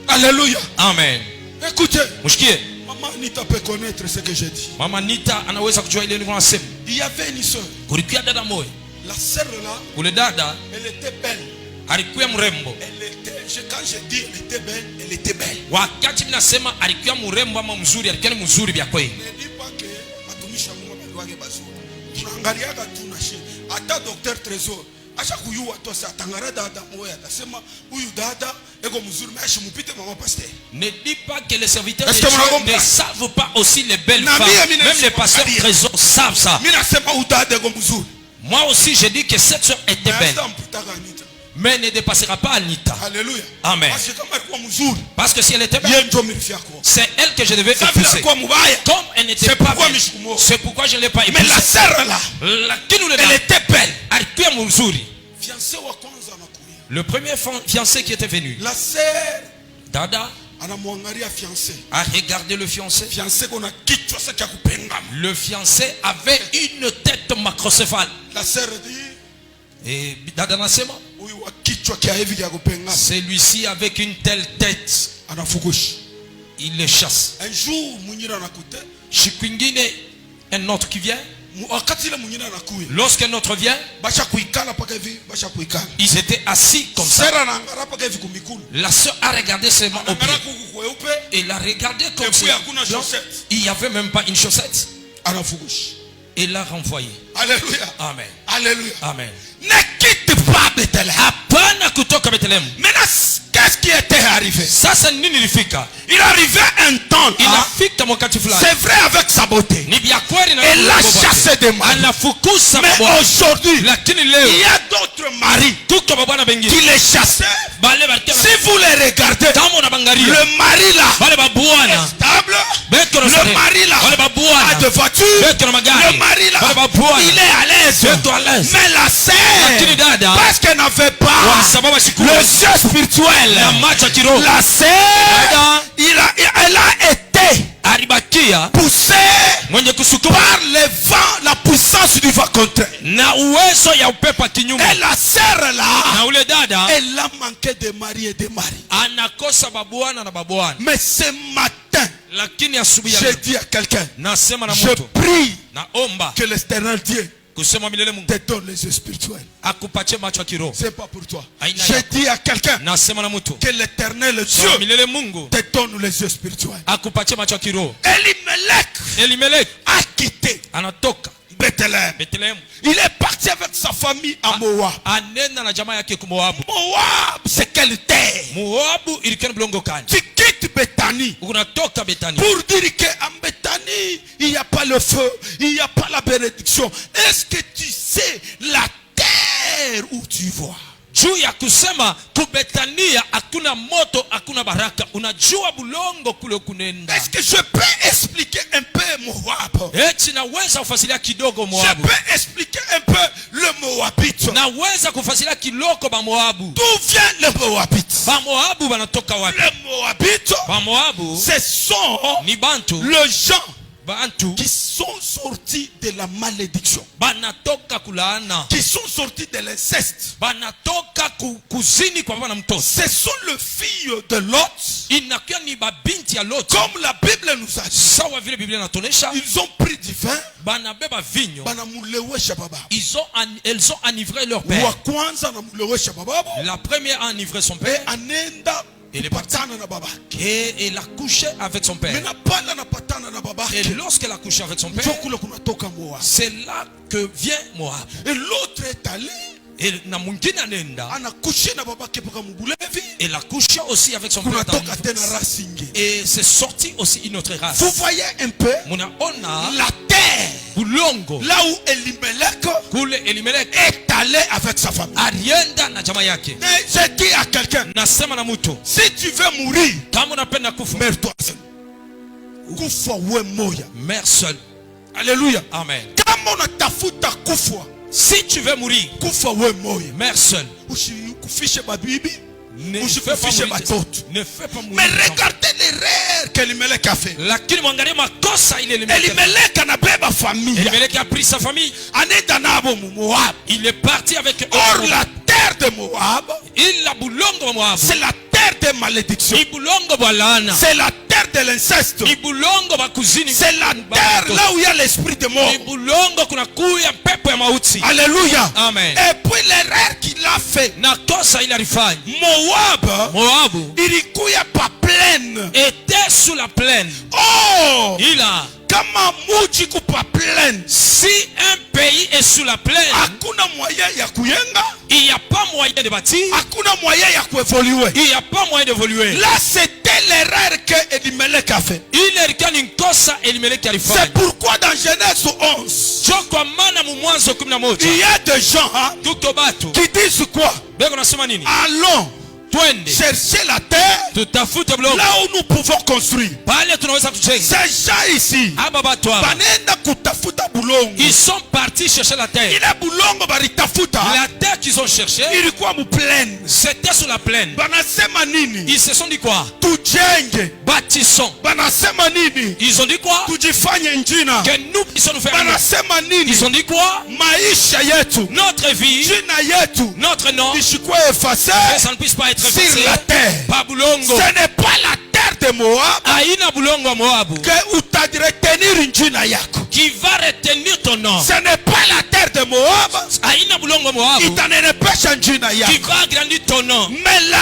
Alléluia. Amen. Écoutez, Mshikie, maman Anita peut connaître ce que j'ai dit. mama Nita anaweza kujua ile nilikuwa nasema. Il y avait une soeur. Kulikuwa dada moja, La sœur là, ule dada elle était belle. alikuwa mrembo. Quand je dis elle était belle, elle était belle. Wakati mimi nasema alikuwa mrembo ama mzuri, alikuwa ni mzuri vya kweli. Ne dis pas que atumisha Mungu baliwage bazuri. Tunaangaliaga tunashi. Hata Dr. Trésor acha kuyua tu sasa tangara dada moya atasema huyu dada ego mzuri mais ashimupite mama pasteur. Ne dis pas que les serviteurs de Est-ce que Dieu vous comprenez? ne savent pas aussi les belles Na femmes. mie, mine Même les sema pasteurs kabisa. trésors savent ça. Mimi nasema huyu dada ego mzuri. Moi aussi, je dis que cette soeur était belle, Nasta mpitaka Anita. mais ne dépassera pas Anita. Alléluia. Amen. Parce que kama alikuwa mzuri, Parce que si elle était belle, yeye ndio milifia kwa. c'est elle que je devais Sasa bila épouser. kuwa mubaya. Comme elle n'était C'est pas pourquoi belle, Mishkumo. c'est pourquoi je ne l'ai pas Mais la épousée. sœur là, Lakini ule elle dada était belle. alikuwa mzuri. Fiancé wa kwanza anakuya. Le premier fiancé qui était venu, La sœur dada anamwangalia fiancé. a regardé le fiancé. Fiancé kona kichwa sasa cha kupengama. Le fiancé avait une tête macrocéphale. La sœur dit Et dada nasema, huyu wa kichwa kia hivi cha kupengama celui-ci avec une telle tête, anafukushi. il les chasse. Un jour mwingine anakuta, Siku ingine, un autre qui vient. wakati ile mwingine anakuya. Lorsqu'un autre vient, Basha kuikala paka hivi, basha kuikala. ils étaient assis comme ça. Sœur anaangara paka hivi kumikulu. La sœur a regardé seulement au pied. Anaangara kuku kweupe, Et il a regardé comme et puis ça. hakuna chaussette. Il n'y avait même pas une chaussette. Anafukushi. Et l'a renvoyé. Alléluia. Amen. Alléluia. Amen. Ne quitte pas Bethléem. Hapana kutoka Bethlehem. Maintenant, qu'est-ce qui était arrivé? Sasa nini ilifika? Il arrivait un temps là, Inafika wakati fulani. c'est vrai avec sa beauté. Ni vya kweli na Elle a mambo bora. chassé des maris. Anafukuza Mais mabwana. aujourd'hui, Lakini il leo y a d'autres maris tuko mabwana qui bengine. les chassaient. Bale barkia. Si vous les regardez, Kama unabangalia. le mari là Bale est babwana. stable. Beko na Le sare. mari là Bale a babwana. de voiture. Beko na magari. Le mari là, Bale babwana. il est à l'aise. Beko à l'aise. Mais la Lakini sœur, dada. parce qu'elle n'avait Kwa pas sababu le sikuwa. yeux spirituel, Na macho ya kiroho. la sœur, Dada. elle a été alibakia poussé mwenye kusukuma par le vent, la puissance du vent contraire. na uwezo ya upepo kinyume. Et la sœur là, Na ule dada elle a manqué de mari et de mari. anakosa babwana na babwana. Mais ce matin, Lakini asubuhi je dis à quelqu'un, nasema na je mtu, prie naomba que l'Éternel Dieu kusema milele Mungu te donne les yeux spirituels. akupatie macho ya kiroho. C'est pas pour toi. Aina Je ya- dis à quelqu'un Nasema na mtu, que l'Éternel sema Dieu milele Mungu te donne les yeux spirituels. akupatie macho ya kiroho. Elimelech Elimeleki a quitté anatoka Bethléem. Bethlehem, Il est parti avec sa famille à Moab. anenda na jamaa yake ku Moabu. Moab, c'est quelle terre? Moabu ilikuwa ni bulongo kani. Tu quittes Bethanie Unatoka Betani pour dire qu'en Bethanie, il n'y a pas le feu, il n'y a pas la bénédiction. Est-ce que tu sais la terre où tu vois? juu ya kusema kubetania hakuna moto hakuna baraka. Unajua bulongo kule kunenda. Est-ce que je peux expliquer un peu Moab? Eti naweza kufasilia kidogo Je Moabu. peux expliquer un peu le Moabite. Naweza kufasilia kiloko ba Moabu. D'où vient le Moabite? Ba Moabu banatoka wapi? Le Moabite, Ba Moabu ce sont ni bantu, les gens bantu qui sont sortis de la malédiction, banatoka kulaana, qui sont sortis de l'inceste. banatoka kuzini kwa baba na mtoto. Ce sont les filles de Lot, Inakuwa ni babinti ya Lot. comme la Bible nous a dit. Sawa vile Biblia inatuonesha, Ils ont pris du vin, banabeba vinyo. banamulewesha baba. Elles ont enivré leur Wa père. kwanza anamulewesha baba, La première a enivré son et père anenda Il est parti. patana na baba. et elle a couché avec son père. Mena pala na patana na baba. Et lorsqu'elle a couché avec son père, Ndio kule kunatoka Moab. c'est là que vient Moab. Et l'autre est allé, Et na mwingine anenda, anakushi na baba kepoka mubulevi. elle a couché aussi avec son père. Kunatoka tena rasingi. Et c'est sorti aussi une autre race. Vous voyez un peu Munaona la terre, bulongo là où Elimelech kule Elimeleki est allé avec sa famille. alienda na jamaa yake. Mais je dis à quelqu'un, Nasema na mtu, si tu veux mourir, kama unapenda kufa, meurs-toi seul. Kufa we moya. meurs seul. Alléluia. Amen. Kama unatafuta kufa, Si tu veux mourir, kufa we moya. meurs seul. Usikufishe babibi, Ne fais usikufishe pas mourir. batoto. Ne fais pas mourir. Mais les enfants. regardez l'erreur qu'Elimelech a fait. Lakini mwangalie makosa ile Elimeleki. Elimelech anabeba famille. Elimeleki a pris sa famille. Anaenda nabo mu Moab. Il est parti avec eux. Or la terre de Moab, Il a bulongo wa Moabu. c'est la terre de malédiction. Ni bulongo wa laana. C'est la terre de l'inceste. Ni bulongo wa kuzini. C'est la terre là où il y a l'esprit de mort. Ni bulongo kuna kuya pepo ya mauti. Alléluia. Amen. Et puis l'erreur qu'il a fait, Na kosa ile alifanya. Moab Moabu ilikuya pa pleine. était sous la plaine. Oh, Ila kama muji kupa pleine, si un pays est sous la plaine, hakuna moyen ya kuyenga, il n'y a pas moyen de bâtir. hakuna moyen ya kuevoluer. Il n'y a pas moyen d'évoluer. Là, c'était l'erreur que Elimelech a fait. Ile ilikuwa ni kosa Elimeleki alifanya. C'est pourquoi dans Genèse 11, Jo kwa maana mu Mwanzo 11 il y a des gens tuko batu qui disent quoi? beko nasema nini? Allons Twende chercher la terre tutafute bulongo là où nous pouvons construire. pale tunaweza kujenga. Ces gens ici, Aba batu hapa banenda kutafuta bulongo. ils sont partis chercher la terre. Ile bulongo baritafuta La terre qu'ils ont cherché, ilikuwa mu plaine. c'était sur la plaine. Banasema nini? Ils se sont dit quoi? Tujenge. Bâtissons. Banasema nini? Ils ont dit quoi? Tujifanye njina. Que nous puissions nous faire un nom. Banasema nini? Ils ont dit quoi? Maisha yetu, Notre vie, jina yetu notre nom, ishikuwe efase que ça ne puisse pas être sur effacé. la terre. Pas bulongo. Ce n'est pas la terre de Moab Aina bulongo wa Moabu que utaretenir njina yako. qui va retenir ton nom. Ce n'est pas la terre de Moab Aina bulongo wa Moabu itanenepesha njina qui yako. va agrandir ton nom. Mais la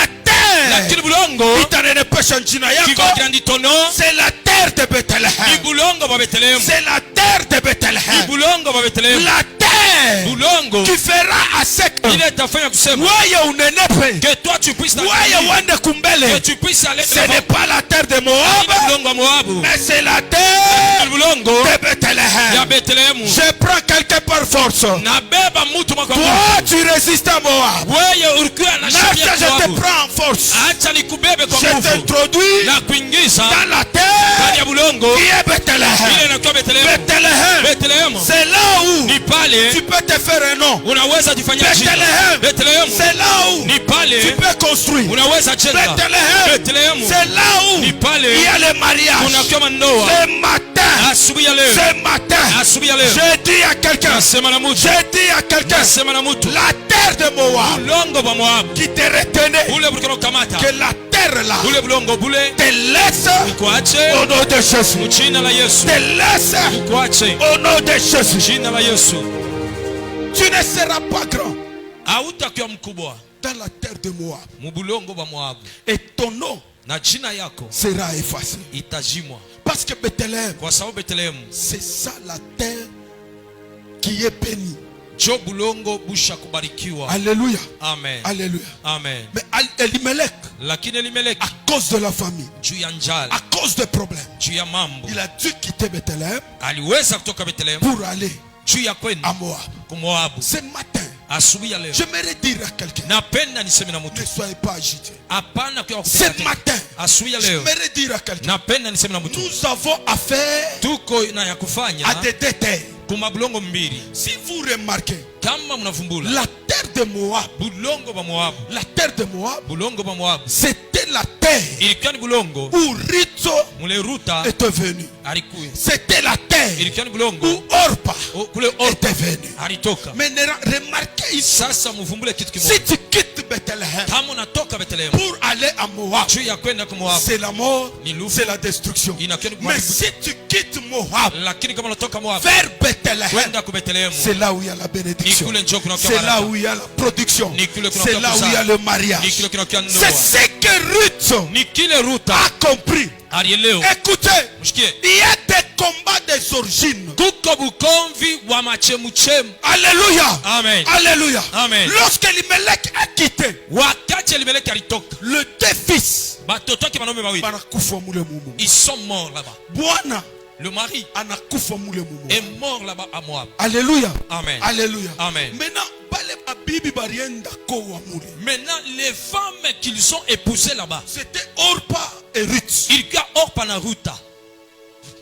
Lakini terre bulongo itanenepesha njina qui va yako, agrandir ton nom. c'est la terre de Ni Bethléem. bulongo wa Bethlehem. C'est la terre de Ni Bethléem. bulongo wa Bethlehem. La terre Bulongo qui fera à sec. ile itafanya kusema Wewe unenepe. que toi tu puisses Wewe t'agrandir, uende que kumbele. tu puisses aller Ce devant. n'est pas la terre de Aina Moab, bulongo wa Moabu. mais c'est la terre Ni bulongo de ya Bethléem. Bethlehem. Je prends quelqu'un par force. Nabeba mtu kwa Toi, nguvu. tu résistes à Moab. Wewe ulikuwa na Marche, shabia je te Moabu. prends en force. Acha nikubebe kwa Je nguvu t'introduis na kuingiza dans la terre Ndani ya bulongo qui est Bethléem. ile inakuwa Bethlehem. Bethléem, Bethlehem c'est là où ni pale tu peux te faire un nom. unaweza jifanyia jina. Bethléem, Bethlehem c'est là où ni tu pale peux construire. unaweza jenga. Bethléem, Bethlehem c'est là où ni pale il y a le mariage. unakuwa mandoa. Ce matin, Asubuhi ya leo, ce matin, asubuhi ya leo je dis à quelqu'un, nasema na mtu, je dis à quelqu'un, nasema na mtu, la terre de Moab bulongo bwa Moabu qui te retenait, bule bulikana kukamata, que la terre là bule bulongo bule te laisse ukwache au nom de Jésus. mjina la Yesu, Te laisse ukwache au nom de Jésus. mjina la Yesu. Tu ne seras pas grand Hautakuwa mkubwa dans la terre de Moab mubulongo bwa Moabu, et ton nom na jina yako sera effacé. itajimwa, Parce que Bethléem, kwa sababu Bethlehem c'est ça la terre qui est bénie. jo bulongo busha kubarikiwa. Alléluia. Amen, Alléluia. amen. Mais Elimelech, Lakini Elimeleki à cause de la famille, juu ya njala, à cause des problèmes, juu ya mambo, il a dû quitter Bethléem aliweza kutoka Bethlehem pour aller juu ya kwenda à Moab. ku Moabu. Ce matin, Asubuhi ya leo j'aimerais dire à quelqu'un, napenda niseme na mtu, ne soyez pas agité. hapana kwa Ce kutenda tena. matin, Asubuhi ya leo j'aimerais dire à quelqu'un, napenda niseme na mtu, nous avons affaire tuko na ya à kufanya des détails. kuma bulongo mbili. Si vous remarquez, Kama mnavumbula la terre de Moab, bulongo ba Moabu, la terre de Moab, bulongo ba Moabu c'était la terre ilikuwa ni bulongo où Ritso mule Ruta était venu. alikuya, C'était la terre ilikuwa ni bulongo où Orpa kule Orpa était venu. alitoka. Mais remarquez ici, Sasa muvumbule kitu si kimoja, tu quittes Bethléem kama unatoka Bethlehem pour aller à Moab, juu ya kwenda ku Moabu c'est la mort, ni lufu, c'est la destruction. inakuwa ni Mais kuharibu. si tu quittes Moab Lakini kama unatoka Moabu vers Bethléem, kwenda ku Bethlehem, c'est là où il y a la bénédiction. Ni kule njoo kunakuwa C'est là baraka. où il y a la production. Ni kule kunakuwa C'est là où il y a kuzaa. le ni mariage. kile kinakuwa ndoa. C'est ce que Ruth Ni kile Ruta a compris. alielewa. Écoutez, Mshikie, il y a des combats des origines. kuko bukomvi wa machemuchemu. Alléluia. Amen. Alléluia. Amen. Lorsque Elimelech a quitté, Wakati Elimeleki alitoka, le deux fils batoto wake wanaume wawili banakufa mule mumu. ils sont morts là-bas. Bwana Le mari anakufa mule mumu. est mort là-bas à Moab. Alléluia. Amen. Alléluia. Amen. Maintenant, bale babibi barienda kowa mule. Maintenant, les femmes qu'ils ont épousées là-bas, C'était Orpa et Ruth. il y a Orpa na Ruta.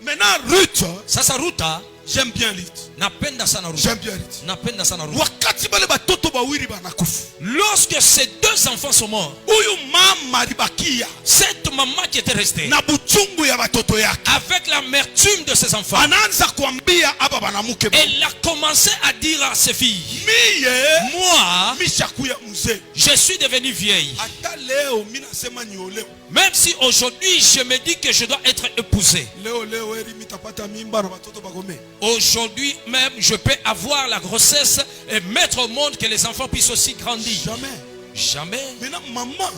Maintenant, Ruth, Sasa Ruta, j'aime bien Ruth. napenda sana Ruta. J'aime bien Ruth. Napenda sana Ruta. Wakati bale batoto bawiri banakufa, Lorsque ces deux enfants sont morts, huyu mama alibakia cette maman qui était restée, na buchungu ya batoto yake, avec l'amertume de ses enfants, anaanza kuambia aba banamuke, elle a commencé à dire à ses filles, miye moi, mishakuya mzee, je suis devenue vieille. hata leo mimi nasema niolewe. Même si aujourd'hui je me dis que je dois être épousée. Leo eri mitapata mimba na batoto bagome. Aujourd'hui même, je peux avoir la grossesse et mettre au monde que les enfants puissent aussi grandir. Jamais. Jamais. Maintenant maman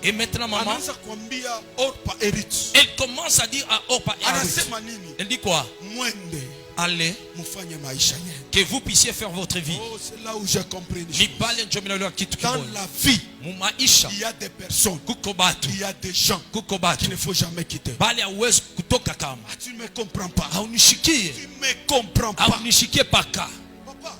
Et maintenant, maman, anaanza kuambia Orpa et Ruth. elle commence à dire à Orpa et à Ruth. Anasema nini? Elle dit quoi? Mwende Allez, mufanye maisha yenu. que vous puissiez faire votre vie. Oh, c'est là où j'ai compris une Ni chose. pale ndio mimi naelewa kitu Dans kimoja. la vie, Mu maisha il y a des personnes, kuko batu, il y a des gens kuko qu'il batu ne faut jamais quitter. bali hauwezi kutoka kama Ah, tu ne me comprends pas. haunishikie, Tu ne me comprends pas. haunishikie paka. Papa,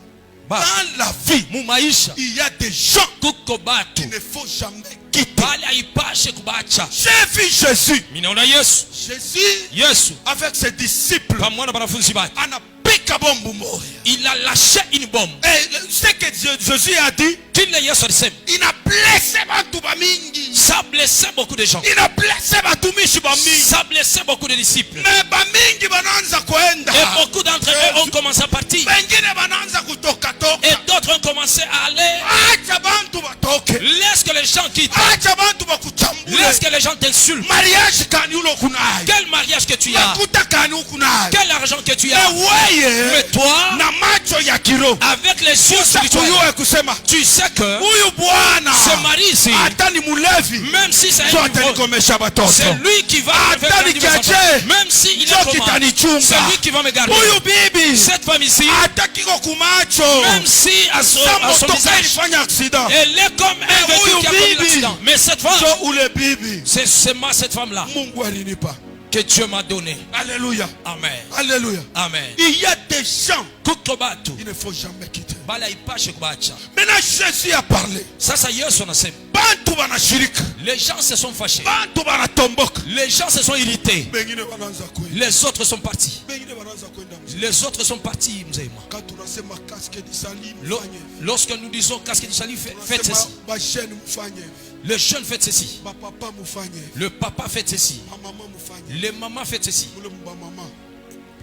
Ba, dans la vie, mu maisha il y a des gens kuko batu qu'il ne faut jamais quitter. bali haipashe kubacha. J'ai vu Jésus. Mimi naona Yesu, Jésus, Yesu avec ses disciples, pamoja na wanafunzi wake, anapika bombu moja. il a lâché une bombe. Et ce que Jésus a dit, Kile Yesu alisema, il a blessé bantu bamingi. ça a blessé beaucoup de gens. Il a blessé batumishi bamingi. Ça a blessé beaucoup de disciples. Mais bamingi bananza kuenda. Et beaucoup d'entre eux ont commencé à partir. Bengine bananza kutoka toka. Et d'autres ont commencé à aller. Acha bantu batoke. Laisse que les gens quittent. Acha bantu bakuchambule. Laisse que les gens t'insultent. Mariage kani ulo kunai. Quel mariage que tu as? Makuta kani ukunai. Quel argent que tu as? Weye. Mais toi, Na macho ya kiro. avec les yeux spirituels, Kuyue kusema. tu sais que Huyu bwana. ce mari ici, Hata ni mulevi. même si c'est Ndio un niveau, atanikomesha batoto. c'est lui qui va me faire Hata grandir mes nikiache. enfants. Même si il Ndio est comment, kitanichunga. c'est lui qui va me garder. Huyu bibi. Cette femme ici, Hata kiko kumacho. même si à son Motoka visage, ilifanya accident. elle est comme un véhicule qui a commis bibi. l'accident. Mais cette femme, So ule bibi. c'est seulement cette femme-là Mungu alinipa. que Dieu m'a donné. Alléluia. Amen. Alléluia. Amen. Il y a des gens Kuko batu il ne faut jamais quitter. bala ipashe kubacha. Maintenant Jésus a parlé. Sasa Yesu anasema, Bale bantu banashirika, Les gens se sont fâchés. bantu banatomboka, Les gens se sont irrités. bengine banaanza kwenda, Les autres sont partis. bengine banaanza kwenda mzee. Les autres sont partis, Mzema. Quand tunasema casque du salut Lo- mfanye, Lorsque nous disons casque du salut, faites tunasema ceci. ba jeune mfanye, Le jeune fait ceci. ba papa mfanye, Le papa fait ceci. ba maman mfanye, Les mamans fait ceci. mule mba maman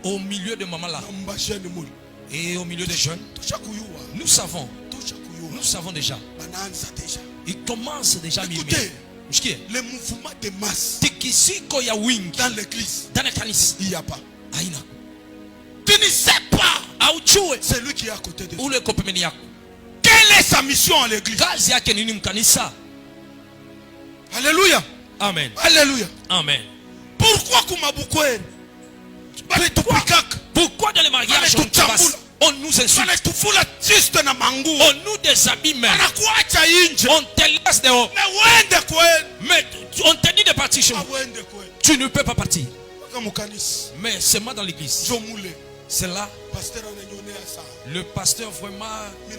Au milieu de maman là na mba jeune mule. et au milieu des jeunes, Tosha kuyua, nous savons tosha kuyua. déjà. Banaanza deja. Ils commencent déjà à Écoutez, mimer. Mshikie. le mouvement de masse Tikisiko ya wingi dans l'église, ndani ya kanisa il n'y a pas. haina. Tu ne sais pas Aujue c'est lui qui est à côté de toi. ule uko pembeni yako. Quelle est sa mission à l'église? Kazi yake nini mkanisa? Alléluia. Amen. Alléluia. Amen. Pourquoi kumabukweli? Banatupikaka. Pourquoi dans les mariages on tabasse, on nous insulte, Banatufula juste na manguo. on nous déshabille même, Anakuacha nje. on te laisse dehors, Na uende kweli. mais on te dit de partir chez nous. Awende kweli. Tu ne peux pas partir. Kama kanisa. Mais c'est moi dans l'église. Jomule. C'est là, Pasteur ananyonea sana. le pasteur vraiment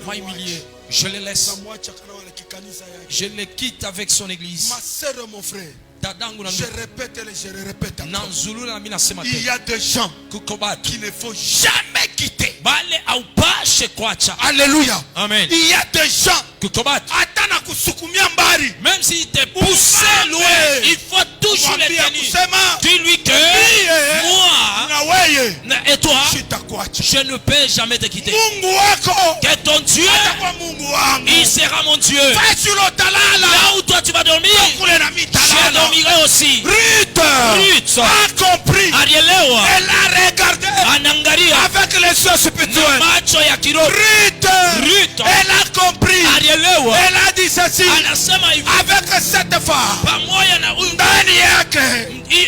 m'a humilié. Je le laisse. Namwacha kana wala kikanisa yake. Je le quitte avec son église. Ma sœur et mon frère, Dadangu na je ndugu. répète et je le répète Na encore. Nzulu na mimi nasema Il y tena. a des gens Kukobaki. qu'il ne faut jamais quitter. Bale aupashe kuacha. Alléluia. Amen. Il y a des gens Kukobaki. hata na kusukumia mbali. Même s'il te pousse loin, il faut toujours les Mwambia tenir. kusema Dis-lui que mie moi na weye et toi, sitakuacha. je ne peux jamais te quitter. Mungu wako Que ton Dieu, atakuwa Mungu wangu. il sera mon Dieu. Fasi ulotalala Là où toi tu vas dormir, kule na je mitalala. dormirai aussi. Ruth Ruth a compris. alielewa, Elle a regardé anaangalia avec les yeux na spirituels. macho ya kiroho. Ruth, Ruth elle a compris. alielewa, Elle a dit ceci. anasema hivi, Avec cette femme, pamoja na huyu ndani yake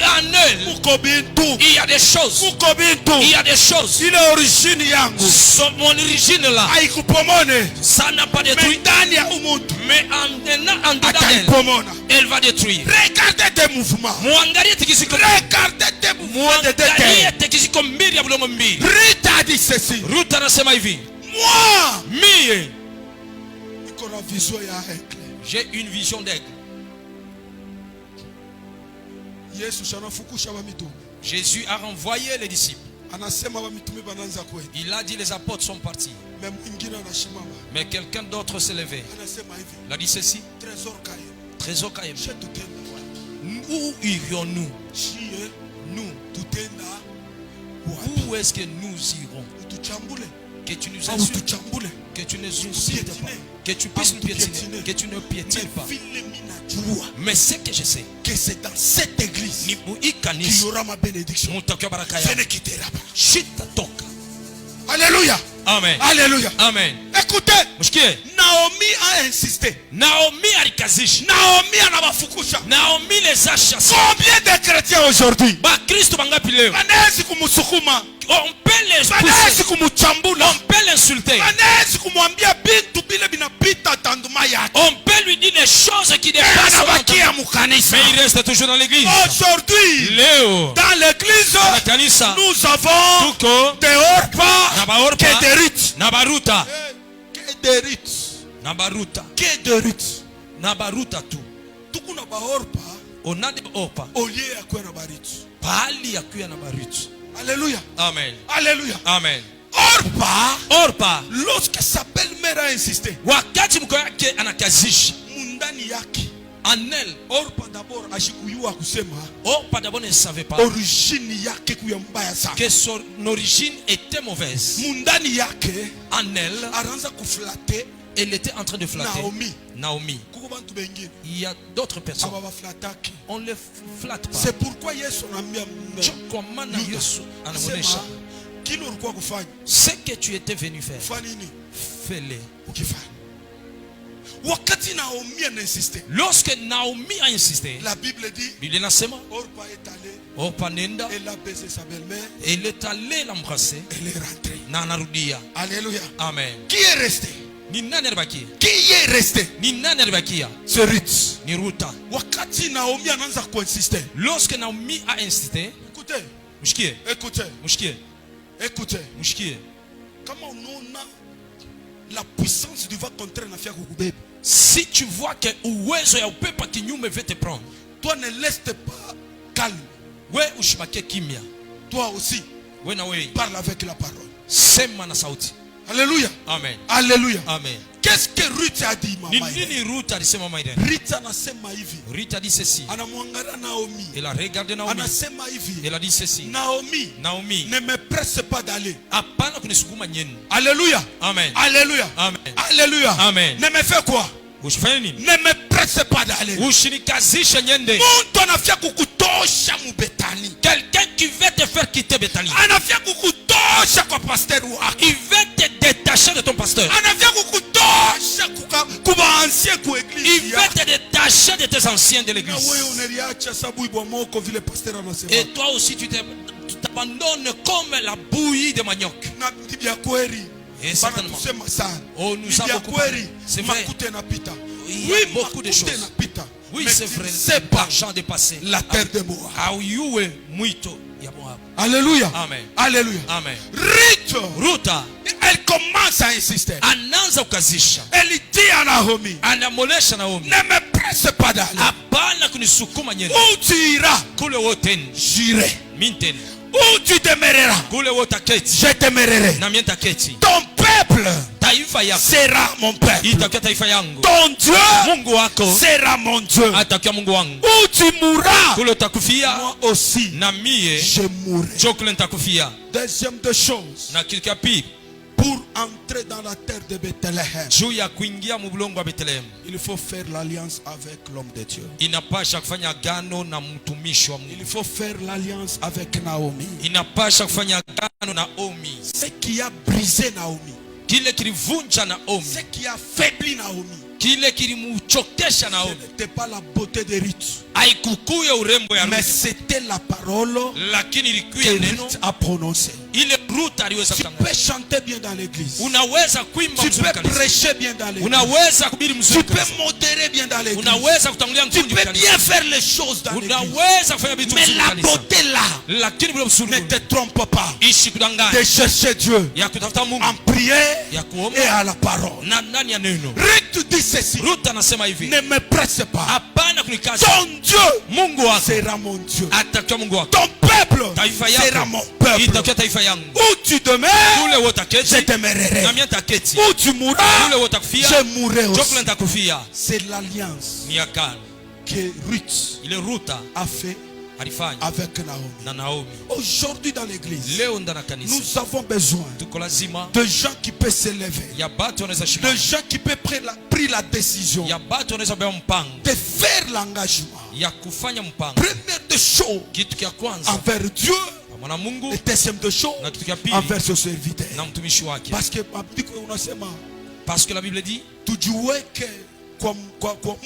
en elle, uko bintu, il y a des choses, uko bintu. il y a des choses. Ile origine yangu Mon origine là, haikupomone, ça n'a pas détruit, ndani ya umuntu mais en dedans d'elle, ataipomona. elle va détruire. Regardez tes mouvements. Muangalie tikisiko, Regardez tes mouvements de muangalie tête. tikisiko mbili ya bulongo mbili. Ruth a dit ceci. Ruth anasema hivi, Moi, mie niko na vision ya aigle. j'ai une vision d'aigle. Yesu shanafukusha bamitume. Jésus a renvoyé les disciples. Anasema bamitume bananza kwenda. Il a dit les apôtres sont partis. Mais mwingine anashimama. Mais quelqu'un d'autre s'est levé. Anasema hivi. Il a dit ceci, Trésor kaye. trésor Kaïm. Chez tutenda. Où irions-nous? Chie Nous, tutenda. Wapi? où est-ce que nous irons? Utuchambule. Que tu nous Au insultes, tuchambule. que tu ne nous insultes pas, que tu puisses nous piétiner, que tu ne piétines pas. Mais vile minajua Mais ce que je sais, que c'est dans cette église ni qu'il y muikanisi aura ma bénédiction. mutokea baraka yako. Venez quitter là-bas. Shitatoka. Alléluia. Amen. Alléluia. Amen. Écoutez, Mshikie, Naomi a insisté. Naomi alikazisha. Naomi anawafukusha. Naomi les a chassés. Combien de chrétiens aujourd'hui Bakristo bangapi leo? wanawezi kumsukuma, On peut les wanawezi pousser, kumchambula, on peut l'insulter, wanawezi kumwambia bintu bile binapita tanduma yake, on peut lui dire des choses qui dépassent son anabakia entendement. mukanisa. Mais il reste toujours dans l'église. Aujourd'hui, Leo dans l'église, na kanisa nous avons tuko des orpas na baorpa que des rites. na baruta Que des rites. na baruta Que des rites. na baruta tu. Tuku na baorpa On a des orpa au lieu ya kuwa na baritu. pahali ya kuya na baruta. Alléluia. Amen. Alléluia. Amen. Orpa, Orpa lorsque sa belle-mère a insisté, wakati mko yake anakazisha mundani yake, en elle, Orpa d'abord ashikuyua kusema Orpa d'abord ne savait pas origine yake kuya mbaya sana. que son origine était mauvaise. Mundani yake En elle, anaanza kuflate elle était en train de flatter Naomi. Naomi. Kuko bantu bengine Il y a d'autres personnes, aba baflataki. on ne les flatte pas. C'est pourquoi Yesu anambia Kwa maana Yesu anamuonesha sema kile ulikuwa kufanya ce que tu étais venu faire, fanya nini fais-le. ukifanya. Wakati Naomi anainsiste, Lorsque Naomi a insisté, la Bible dit Biblia inasema Orpa est allée, Orpa nenda, elle a baisé sa belle-mère, elle est allée l'embrasser elle est rentrée. na anarudia. Alléluia. Amen. Qui est resté? Ni nani alibakia? Qui est resté? Ni nani alibakia? C'est Ruth. Ni Ruta. Wakati Naomi anaanza kuinsister, Lorsque Naomi a insisté, écoutez, mshikie, écoutez, mshikie, écoutez. mshikie. Kama unaona la puissance du va contraire na fia kukubeba. Si tu vois que uwezo ya upepo kinyume veut te prendre, Toi ne laisse pas calme. we ushibake kimya. Toi aussi, We na we parle avec la parole. sema na sauti. Alléluia. Amen. Alléluia. Amen. Qu'est-ce que Ruth a dit, Ni mama? nini Ruth alisema mama Irene? Ruth anasema hivi. Ruth a dit ceci. Anamwangalia Naomi. Elle a regardé Naomi. Anasema hivi. Elle a dit ceci. Naomi, Naomi, ne me presse pas d'aller. hapana kunisukuma nyeni. Alléluia. Amen. Alléluia. Amen. Alléluia. Amen. Ne me fais quoi? Usifanye nini? Ne me presse pas d'aller. Ushinikazishe nyende. Mtu anafia kukutosha mubetani. Quelqu'un qui veut te faire quitter Bethany. Anafia kukutosha kwa pasteur wako. Il veut te détacher de ton pasteur. Anafia kukutosha kuba ancien ku Il église. veut te détacher de tes anciens de Na l'église. wewe unaliacha sababu ibwa moko vile pasteur anasema. Et toi aussi tu t'abandonnes comme la bouillie de manioc. Na bibi ya kweli. Et Bana certainement. tusema sana. Oh, nous Bibi avons ya beaucoup kweli. parlé. C'est vrai. Makute napita. Il y a beaucoup de choses. Napita. Oui, Mais c'est tu vrai. ne sais pas L'argent dépassé. la terre de Moab. Auyue muito ya Moab. Alléluia. Amen. Alléluia. Amen. Ruth, Ruta elle commence à insister. anaanza kukazisha. Elle dit à Naomi, Anamolesha Naomi. ne me presse pas d'aller. Hapana kunisukuma nyeni. Où tu iras, Kule wote j'irai. minteni. Où tu demeureras, Kule wote keti. je demeurerai. Na mienta keti. Ton peuple Taifa yako sera mon peuple. itakuwa taifa yangu. Ton Dieu Mungu wako sera mon Dieu. atakuwa Mungu wangu. Où tu mourras, Kule utakufia moi aussi, na mie je mourrai. jo kule nitakufia. Deuxième des choses, Na kitu cha pili, pour entrer dans la terre de Bethléem, juu ya kuingia mubulongo wa Bethlehem, il faut faire l'alliance avec l'homme de Dieu. inapasha kufanya agano na mtumishi wa Mungu. Il faut faire l'alliance avec Naomi. Inapasha kufanya agano na Naomi. Ce qui a brisé Naomi, Kile kilivunja Naomi, ce qui a faibli Naomi, kile kilimuchokesha ce Naomi, n'était pas la beauté de Ruth, haikukuya urembo ya mais Ruth, c'était la parole lakini que ilikuya neno Ruth a prononcée. ile Ruth aliweza Tu kutangaza. peux chanter bien dans l'église. Unaweza kuimba Tu mzuri peux kanisa. prêcher bien dans l'église. Unaweza kuhubiri Tu mzuri peux kanisa. modérer bien dans l'église. Unaweza kutangulia Tu mkundi peux kanisa. bien faire les choses dans l'église. Unaweza kufanya vitu Mais mzuri la kanisa. beauté là, Lakini vile ne msuri te trompe pas. ishi De kudanganya chercher Dieu ya kutafuta Mungu en prière ya et kuomba à la parole. na ndani ya neno. Ruth dit ceci, Ruth anasema hivi, ne me presse pas. hapana kunikaza. Ton Dieu Mungu wako sera mon Dieu. atakuwa Mungu wako. Ton peuple Taifa sera yako mon peuple. itakuwa taifa yangu. Où tu demeures, Kule wote je aketi demeurerai. na mimi nitaketi. Où tu mourras, Kule wote akufia je mourrai jo kule aussi. nitakufia. C'est l'alliance Ni agano que Ruth ile Ruth a fait alifanya avec Naomi. na Naomi. Aujourd'hui dans l'église, Leo ndani ya kanisa nous avons besoin tuko lazima de gens qui peuvent s'élever, ya batu wanaweza de shimama, gens qui peuvent prendre la décision ya batu wanaweza beba mpango de faire l'engagement. ya kufanya mpango. Première des choses Kitu kia kwanza envers Dieu, pamoja na Mungu et deuxième des choses na kitu kia pili envers ses serviteurs. na mtumishi wake, Parce que maandiko unasema parce que la Bible dit tujiweke kwa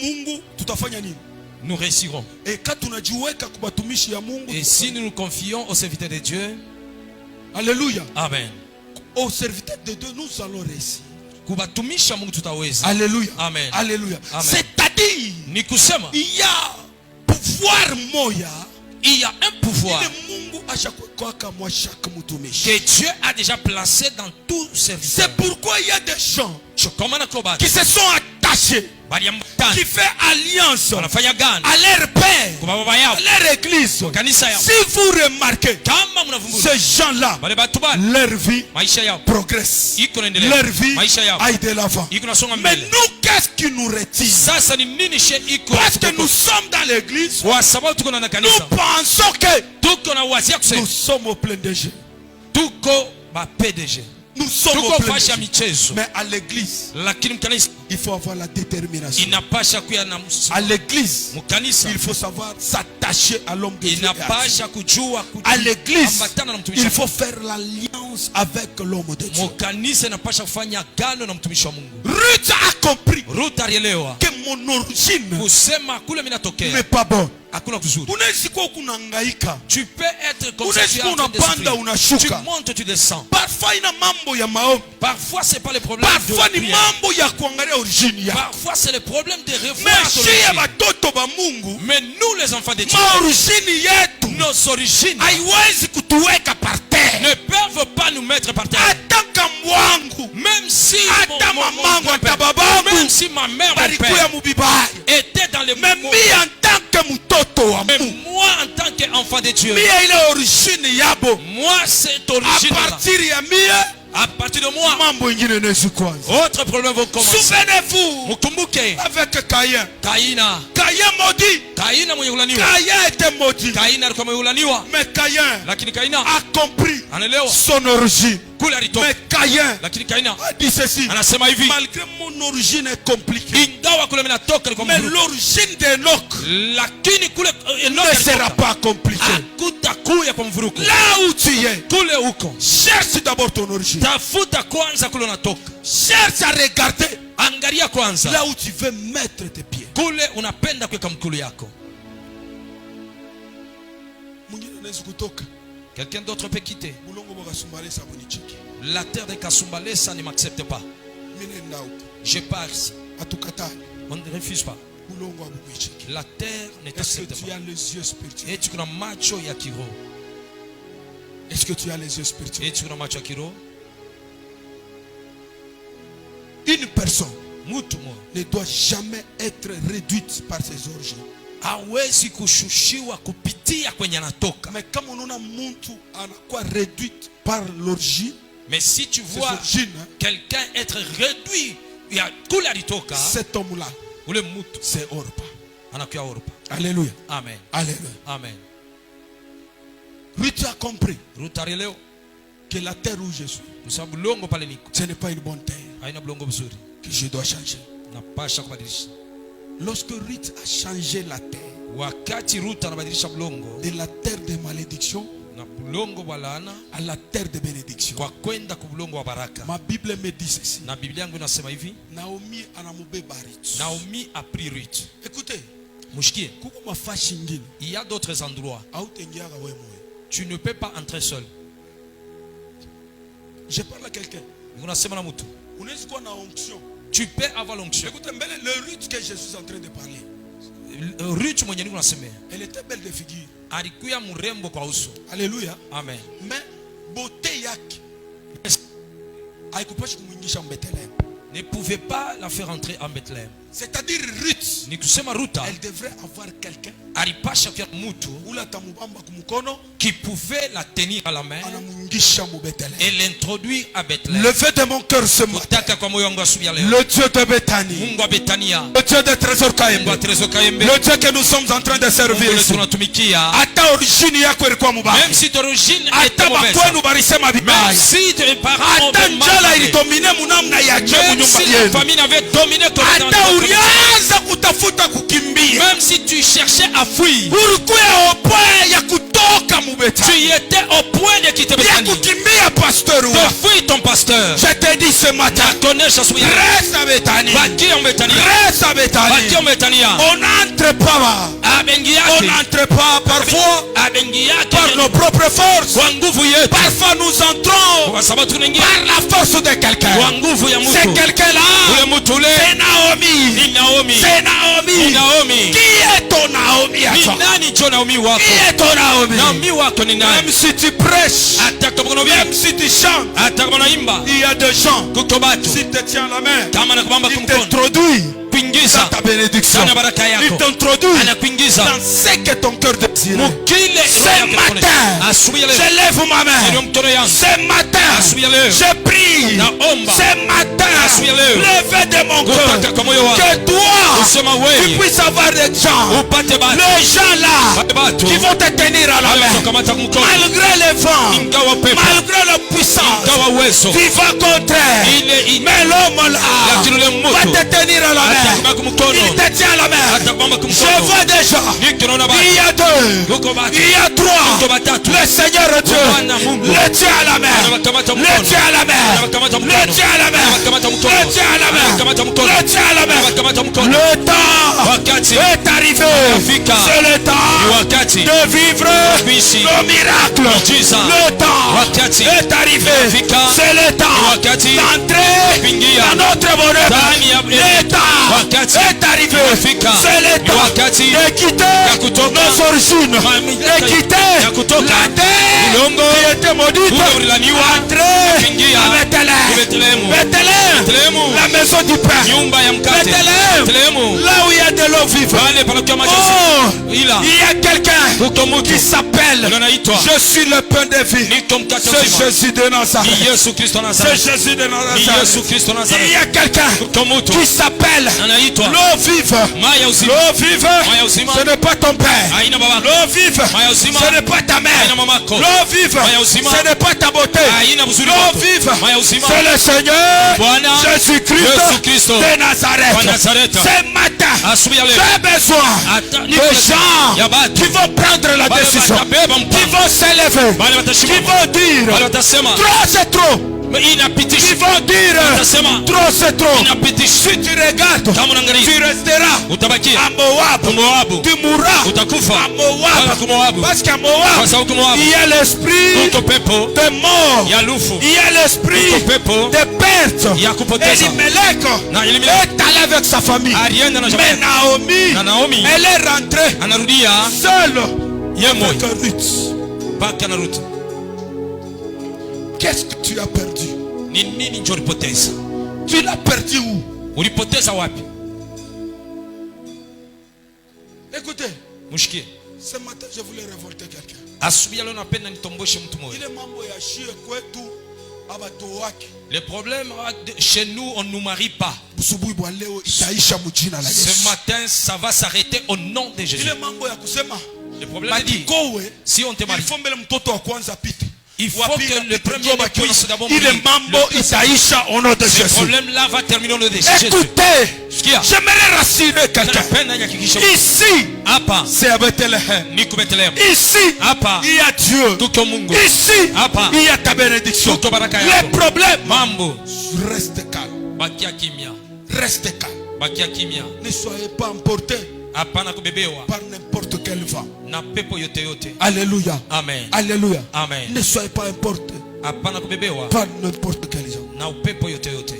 Mungu tutafanya nini? nous réussirons. Et quand tunajiweka kwa watumishi ya Mungu, Et si nous nous confions aux serviteurs de Dieu, alléluia, amen, aux serviteurs de Dieu, nous allons réussir. kubatumisha Mungu tutaweza. Alléluia. Amen. Alléluia. Amen. C'est-à-dire, Ni kusema il y a pouvoir moya il y a un pouvoir ile Mungu ashakweka mwa chaque mtumishi. que Dieu a déjà placé dans tout serviteur. C'est pourquoi il y a des gens Chokomana Klobat, qui se sont attachés, baliambatana, qui font alliance wanafanya gano à leur père, kwa baba à yao, leur église. kanisa yao. Si vous remarquez, Kama mnavumbura ces gens-là, wale batu bale leur vie maisha yao progresse. iko naendelea, Leur vie maisha yao aille de l'avant. iko nasonga Mais mbele. nous, qu'est-ce qui nous retire? Sasa ni nini she iko? Parce que nous sommes dans l'église, kwa sababu tuko na nous kanisa, pensons que tuko na wazia nous kusema sommes au plein de jeu. tuko ba PDG, Nous sommes au tuko plein fasha de jeu. michezo, Mais à l'église, lakini mkanisa il faut avoir la détermination. inapasha kuya na À l'église, mkanisa il faut savoir s'attacher à l'homme de Dieu. inapasha kujua À l'église, ambatana na mtumishi. il faut faire l'alliance avec l'homme de Dieu. Mkanisa inapasha kufanya agano na mtumishi wa Mungu. Ruth a compris Ruth alielewa que mon origine kusema kule mimi n'est natokea pas bonne. hakuna kuzuri. Unaweza kuwa kunahangaika, Tu peux être comme unaweza ça, tu es kuwa en train de unapanda souffrir. unashuka. Tu montes, tu descends. Parfois ina mambo ya maombi, Parfois c'est pas le problème parfois de ni prière. mambo ya kuangalia origine yako. Parfois c'est le problème de revoir Mais ton shie origine. watoto ba Mungu, Mais nous les enfants de Dieu, ma origine yetu nos origines haiwezi kutuweka par terre. ne peuvent pas nous mettre par terre. Ataka mwangu. Même si Ata mon mamangu grand-père, ata babangu. même si ma mère, mon Balikuya père mubibaya. était dans les Mais mots, mi en tant que mutoto wa mais Mungu. moi en tant qu'enfant de Dieu, Mi ile origine yabo. moi cette A origine partir ya mie. à partir de moi, Mambo ingine nezi kwanza. autre problème va commencer. Souvenez-vous. Mukumbuke Avec Caïn. Kaina, Caïn maudit. Kaina mwenye kulaniwa. Caïn était maudit. Kaina alikuwa ameulaniwa, Mais Caïn lakini Kaina a compris anaelewa son origine. kule alitoka, Mais Caïn lakini Kaina a dit ceci. anasema hivi, Malgré mon origine est compliquée. ingawa kule mimi natoka ni Mais kwa l'origine d'Enoch lakini kule ne sera pas compliquée. hakutakuya kwa mvuruko. Là où tu es, Kule huko cherche d'abord ton origine. tafuta kwanza kule unatoka, Cherche à regarder angalia kwanza là où tu veux mettre tes pieds. kule unapenda kuweka mkulu yako. Mwingine anaweza kutoka Quelqu'un d'autre peut quitter. bulongo bakasumbalesa bonichiki. La terre de Kasumbalesa ne m'accepte pas. Mimi nenda huko. Je pars ici. Atukatani. On ne refuse pas. Bulongo abukuichiki. La terre ne Est-ce t'accepte que tu pas. as les yeux spirituels? Et tu kuna macho ya kiroho. Est-ce que tu as les yeux spirituels? Et tu kuna macho ya kiroho. Une personne Mtu mmoja ne doit jamais être réduite par ses origines. hawezi kushushiwa kupitia kwenye anatoka. Mais kama unaona mtu anakuwa réduite par l'origine, Mais si tu ses vois origines, hein, quelqu'un être réduit ya kule alitoka, cet homme-là, ule mtu c'est Orpa. anakuwa Orpa. Alléluia. Amen. Alléluia. Amen. Ruth a compris Rutari leo que la terre où je suis, kwa sababu longo pale niko ce n'est pas une bonne terre, haina bulongo mzuri, que je dois changer. napasha kubadilisha. Lorsque Ruth a changé la terre, Wakati Ruth anabadilisha bulongo de la terre de malédiction na bulongo wa laana à la terre de bénédiction, kwa kwenda ku bulongo wa baraka, ma Bible me dit ceci. na Biblia yangu inasema hivi, Naomi anamubeba Ruth. Naomi a pris Ruth. Écoutez, Mushikie, kuko mafashi ingine il y a d'autres endroits hautengiaka wewe moyo. tu ne peux pas entrer seul. Je parle à quelqu'un. Unasema na mtu, Unaweza kuwa na onction. tu peux avoir l'onction. Écoutez, mbele le Ruth que je suis en train de parler, Ruth mwenye niko nasemea elle était belle de figure. alikuwa mrembo kwa uso. Alléluia. Amen. Mais beauté yake haikupashi kumwingisha Bethlehem. Ne pouvait pas la faire entrer en Bethléem. C'est-à-dire Ruth, Ni kusema Ruta elle devrait avoir quelqu'un alipasha kuwa mtu ula tamubamba kumukono qui pouvait la tenir à la main anamwingisha mu Bethlehem. et l'introduire à Bethléem. Levez de mon cœur ce matin, Kutaka kwa moyo wangu asubuhi ya leo. le Dieu de Bethanie, Mungu wa Betania, le Dieu de Trésor Mungu wa Kaembe, Terezo Kaembe, le Dieu que nous sommes en train de servir Mungu ici. tunatumikia. Hata origine yako ilikuwa mubaya, Même si d'origine était hata mauvaise, bakwenu balisema même vibaya, si tes parents ont hata fait njala mal, ilidomine munamna yake mu même nyumba si la yenu, famille avait dominé ton hata ulianza kutafuta kukimbia, même si tu cherchais à fuir, ulikuwa opoa ya kutoka mu tu Bethanie, étais au point de quitter ya Bethanie, kukimbia pasteur de wa. fuir ton pasteur. Je te dis ce matin, Connais asubuhi ya leo. reste à Bethanie, Baki en Betania. reste à Bethanie. Baki en Betania. On n'entre pas, Abengi on yake. n'entre pas parfois Abengi yake. par nos propres forces. Kwa nguvu yetu. Parfois nous entrons Kwa sababu tunaingia par la force de kwa quelqu'un. nguvu ya C'est mtu. quelqu'un-là, Ule mtu ule c'est Naomi. ni Naomi. C'est Ni Naomi. Naomi. Qui est ton Naomi à Ni toi? nani jo Naomi wako? Qui est ton Naomi? Naomi wako ni nani? Même si tu prêches, Hata kama kuna même vile, si tu chantes, hata kama unaimba, il y a des gens kutobatu. qui te tiennent la main, Kama nakubamba ils kumkono, t'introduisent kuingiza dans ta bénédiction. ndani ya baraka Il yako. t'introduit Anakuingiza dans ce que ton cœur désire. mukile Ce matin, asubuhi ya leo. je lève ma Ndio main. mkono yangu. Ce matin, Asubuhi ya leo. je prie. Naomba. Ce matin, Asubuhi ya leo. levez de mon Kutaka cœur kwa moyo wako. que toi, Usema tu wewe puisses avoir des gens, upate batu. les gens là, Wale batu. qui vont te tenir à la main. Kamata kumkono. Malgré les vents, Ingawa pepo. malgré la puissance, Ingawa uwezo. tu vas contraire. Ile Mais l'homme là Lakini ule mtu va te tenir à la main. atakubamba kumkono. Il te tient à la main. Atakubamba Je kumkono. vois déjà. Niko naona Il y batu. a deux. Yuko batu. Il y a trois. Yuko batatu. Le Seigneur Dieu Bwana Mungu. le tient à la main. Anawakamata Le mkono. tient à la main. Anawakamata Le mkono. tient à la main. Anawakamata mkono. Le tient à la main. Anawakamata mkono. Le tient à la main. Anawakamata mkono. Le temps Wakati est arrivé. Umefika. C'est le ni temps wakati de vivre kuishi le miracle. miujiza. Le temps Wakati est arrivé. Umefika. C'est le ni temps wakati d'entrer kuingia dans notre bonheur. ndani ya Le temps wakati est arrivé. Umefika. C'est le ni temps wakati de quitter kutoka nos origines et quitter ya kutoka la terre udongo qui était maudite, ule ulilaniwa entrer kuingia à Bethléem. Bethlehemu. Bethléem, Bethlehemu, la maison du pain. nyumba ya mkate. Bethléem, Bethlehemu, là où il y a de l'eau vive. pale panakuwa maji Oh, ila il y a quelqu'un kuko mtu qui s'appelle anaitwa Je suis le pain de vie. niko mkate C'est uzima. Jésus de Ni Nazareth. Yesu Kristo C'est Nazareth. Jésus de Ni Nazareth. Yesu Kristo Il y Nazareth. a quelqu'un Kuko mtu qui s'appelle anaitwa l'eau vive. Maya uzima. L'eau vive, Maya uzima. ce n'est pas ton père. Haina babako. L'eau vive, Maya uzima. ce n'est pas ta mère. Haina mamako. L'eau vive, Maya uzima. ce n'est pas ta beauté. Haina uzuri L'eau wako. vive, Maya uzima. c'est le Seigneur Bwana Yesu Jésus-Christ Kristo de Nazareth. wa Nazareth. Ce matin, Asubuhi ya leo j'ai besoin Ata- des gens ya batu. qui vont prendre la Bale décision, watabeba qui mpango. vont s'élever, Bale qui watashimama. vont dire Bale watasema trop c'est trop, hii inapitisha. qui vont dire Watasema trop c'est trop. inapitisha. Si tu regardes, Kama unaangalia tu resteras utabakia à Moab, Moabu. tu mourras Utakufa à Moab, Bale Moabu. parce qu'à Kwa Moab sababu Moabu il y a l'esprit kuko pepo de mort, ya lufu. il y a l'esprit Kuko pepo de perte. ya kupoteza. Elimelech Na Elimelech est allé avec sa famille, alienda na mais jamaa. Naomi, Na Naomi elle est rentrée anarudia seule ye avec moja Ruth. mpaka na Ruth. Qu'est-ce que tu as perdu? Ni nini njo ulipoteza? Tu l'as perdu où? Ulipoteza wapi? Écoutez, Mshikie. ce matin je voulais révolter quelqu'un. Asubuhi ya leo napenda nitomboshe mtu mmoja. Ile mambo ya shie kwetu abatoaki Le problème chez nous, on ne nous marie pas. busubuhi bwa leo itaisha mjina la Ce Yesu. matin, ça va s'arrêter au nom de Jésus. Ile mambo ya kusema Le problème est dit, badikowe, si on te marie, il faut mbele mtoto wa kwanza apite. il faut Wa pili que le apite, premier ndio puisse bakiwa. d'abord Ile mourir. mambo itaisha au nom de Ce Jésus. problème-là va terminer au nom de Jésus. Écoutez, Sikia. j'aimerais rassurer quelqu'un. Napenda nihakikishe Ici, hapa c'est à Bethléem. niko Bethlehem. Ici, Hapa il y a Dieu. tuko Mungu. Ici, Hapa il y a ta bénédiction. tuko baraka Les yako. problèmes, Mambo reste calme. bakia kimya. Reste calme. Bakia kimya. Ne soyez pas emportés Hapana kubebewa par n'importe quel vent. na pepo yote yote. Alléluia. Amen. Alléluia. Amen. Ne soyez pas emportés Hapana kubebewa par n'importe quel vent. na upepo yote yote.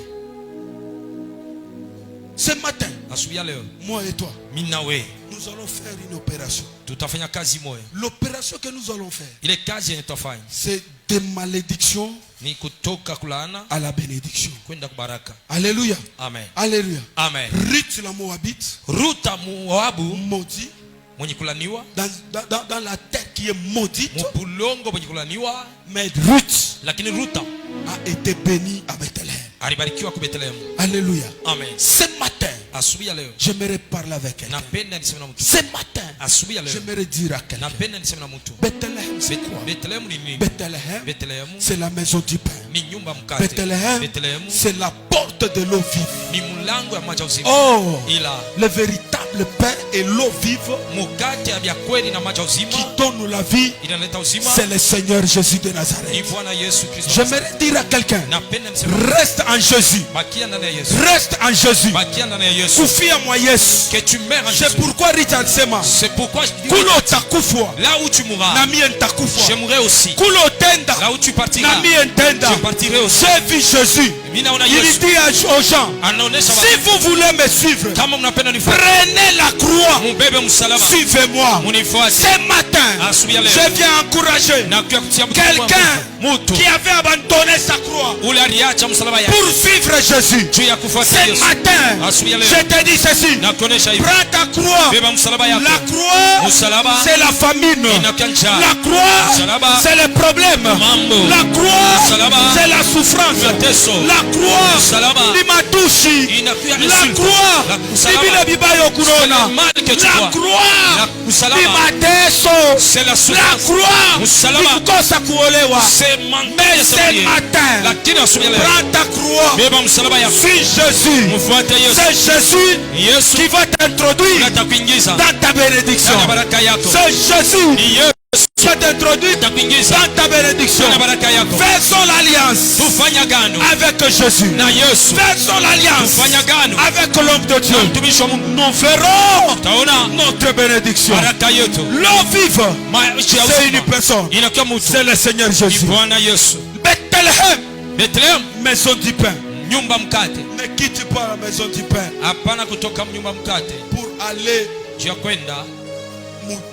Ce matin, Asubuhi ya leo moi et toi, mimi na wewe nous allons faire une opération. tutafanya kazi moja. L'opération que nous allons faire, Ile kazi yenye tutafanya c'est de malédiction ni kutoka kulaana à la bénédiction. kwenda kubaraka. Alléluia. Amen. Alléluia. Amen. Ruth la Moabite, Ruta Moabu maudit, mwenye kulaniwa, dans la terre qui est maudite, mupulongo mwenye kulaniwa, mais Ruth lakini Ruta a été bénie à Bethléem. alibarikiwa ku Bethlehem. Alléluia. Amen. Ce matin, Asubuhi ya leo j'aimerais parler avec quelqu'un. napenda niseme na mtu. Ce matin, Asubuhi ya leo j'aimerais dire à quelqu'un. napenda niseme na mtu. Bethléem, c'est quoi? Bethlehem ni nini? Bethléem, Bethlehem c'est la maison du pain. ni nyumba mkate. Bethléem, Bethlehem c'est la porte de l'eau vive. ni mlango ya maji ya uzima. Oh, Ila le véritable pain et l'eau vive mukate ya vya kweli na maji ya uzima qui donne la vie, inaleta uzima c'est le Seigneur Jésus de ni Nazareth. Bwana Yesu Kristo. J'aimerais dire à quelqu'un, Napenda niseme reste en Jésus. bakia ndani ya Yesu. Reste en Jésus. Bakia ndani ya Yesu. Kufia mwa Yesu. Que tu meurs en C'est Jésus. pourquoi Richard sema, C'est pourquoi je dis kulo takufwa là où tu mourras, na mie ntakufwa. je mourrai aussi. Kulo tenda Là où tu partiras, na mie ntenda. je partirai aussi. J'ai vu Jésus. Mimi naona Il Yesu dit aux gens, anaonesha si vous voulez me suivre, kama mnapenda nifuate, prenez la croix, mubebe msalaba, suivez-moi. munifuate. Ce matin, Asubuhi ya leo je viens encourager na kutia mtu quelqu'un mtu qui avait abandonné sa croix ule aliacha msalaba yake pour suivre Jésus. juu ya kufuata Ce Yesu. matin, Asubuhi ya leo je te dis ceci, na kuonesha hivi, prends ta croix. beba msalaba yako. La croix, Msalaba c'est la famine. inakuwa njaa. La croix, Msalaba c'est le problème. mambo. La croix, Msalaba c'est la souffrance. mateso. La croix, Msalaba ni matushi. inakuwa La insulte. croix, La ni msalaba vile vibayo c'est kunaona. le mal que tu La vois. croix, La msalaba ni mateso. c'est la La souffrance. croix, ni Msalaba kukosa kuolewa. c'est manquer Mais de ce sourire. matin, Lakini asubuhi ya leo prends ta croix. beba msalaba yako, Suis Jésus. mfuate Yesu. C'est Jésus Yesu qui va t'introduire atakuingiza dans ta bénédiction. ndani ya baraka yako. C'est Jésus Ni Yesu qui va t'introduire atakuingiza dans ta bénédiction. ndani ya baraka yako. Faisons l'alliance Tufanya gano avec Jésus. na Yesu. Faisons l'alliance Tufanya gano avec l'homme de Dieu. na mtumishi wa Mungu. Nous verrons Taona notre bénédiction. baraka yetu. L'eau vive, Maisha ya c'est une uzima personne. inakuwa mtu. C'est le Seigneur Ni Jésus. Bwana Yesu. Bethléem, Bethlehem, maison du pain. nyumba mkate. Ne quitte pas la maison du pain Hapana kutoka nyumba mkate pour aller juu ya kwenda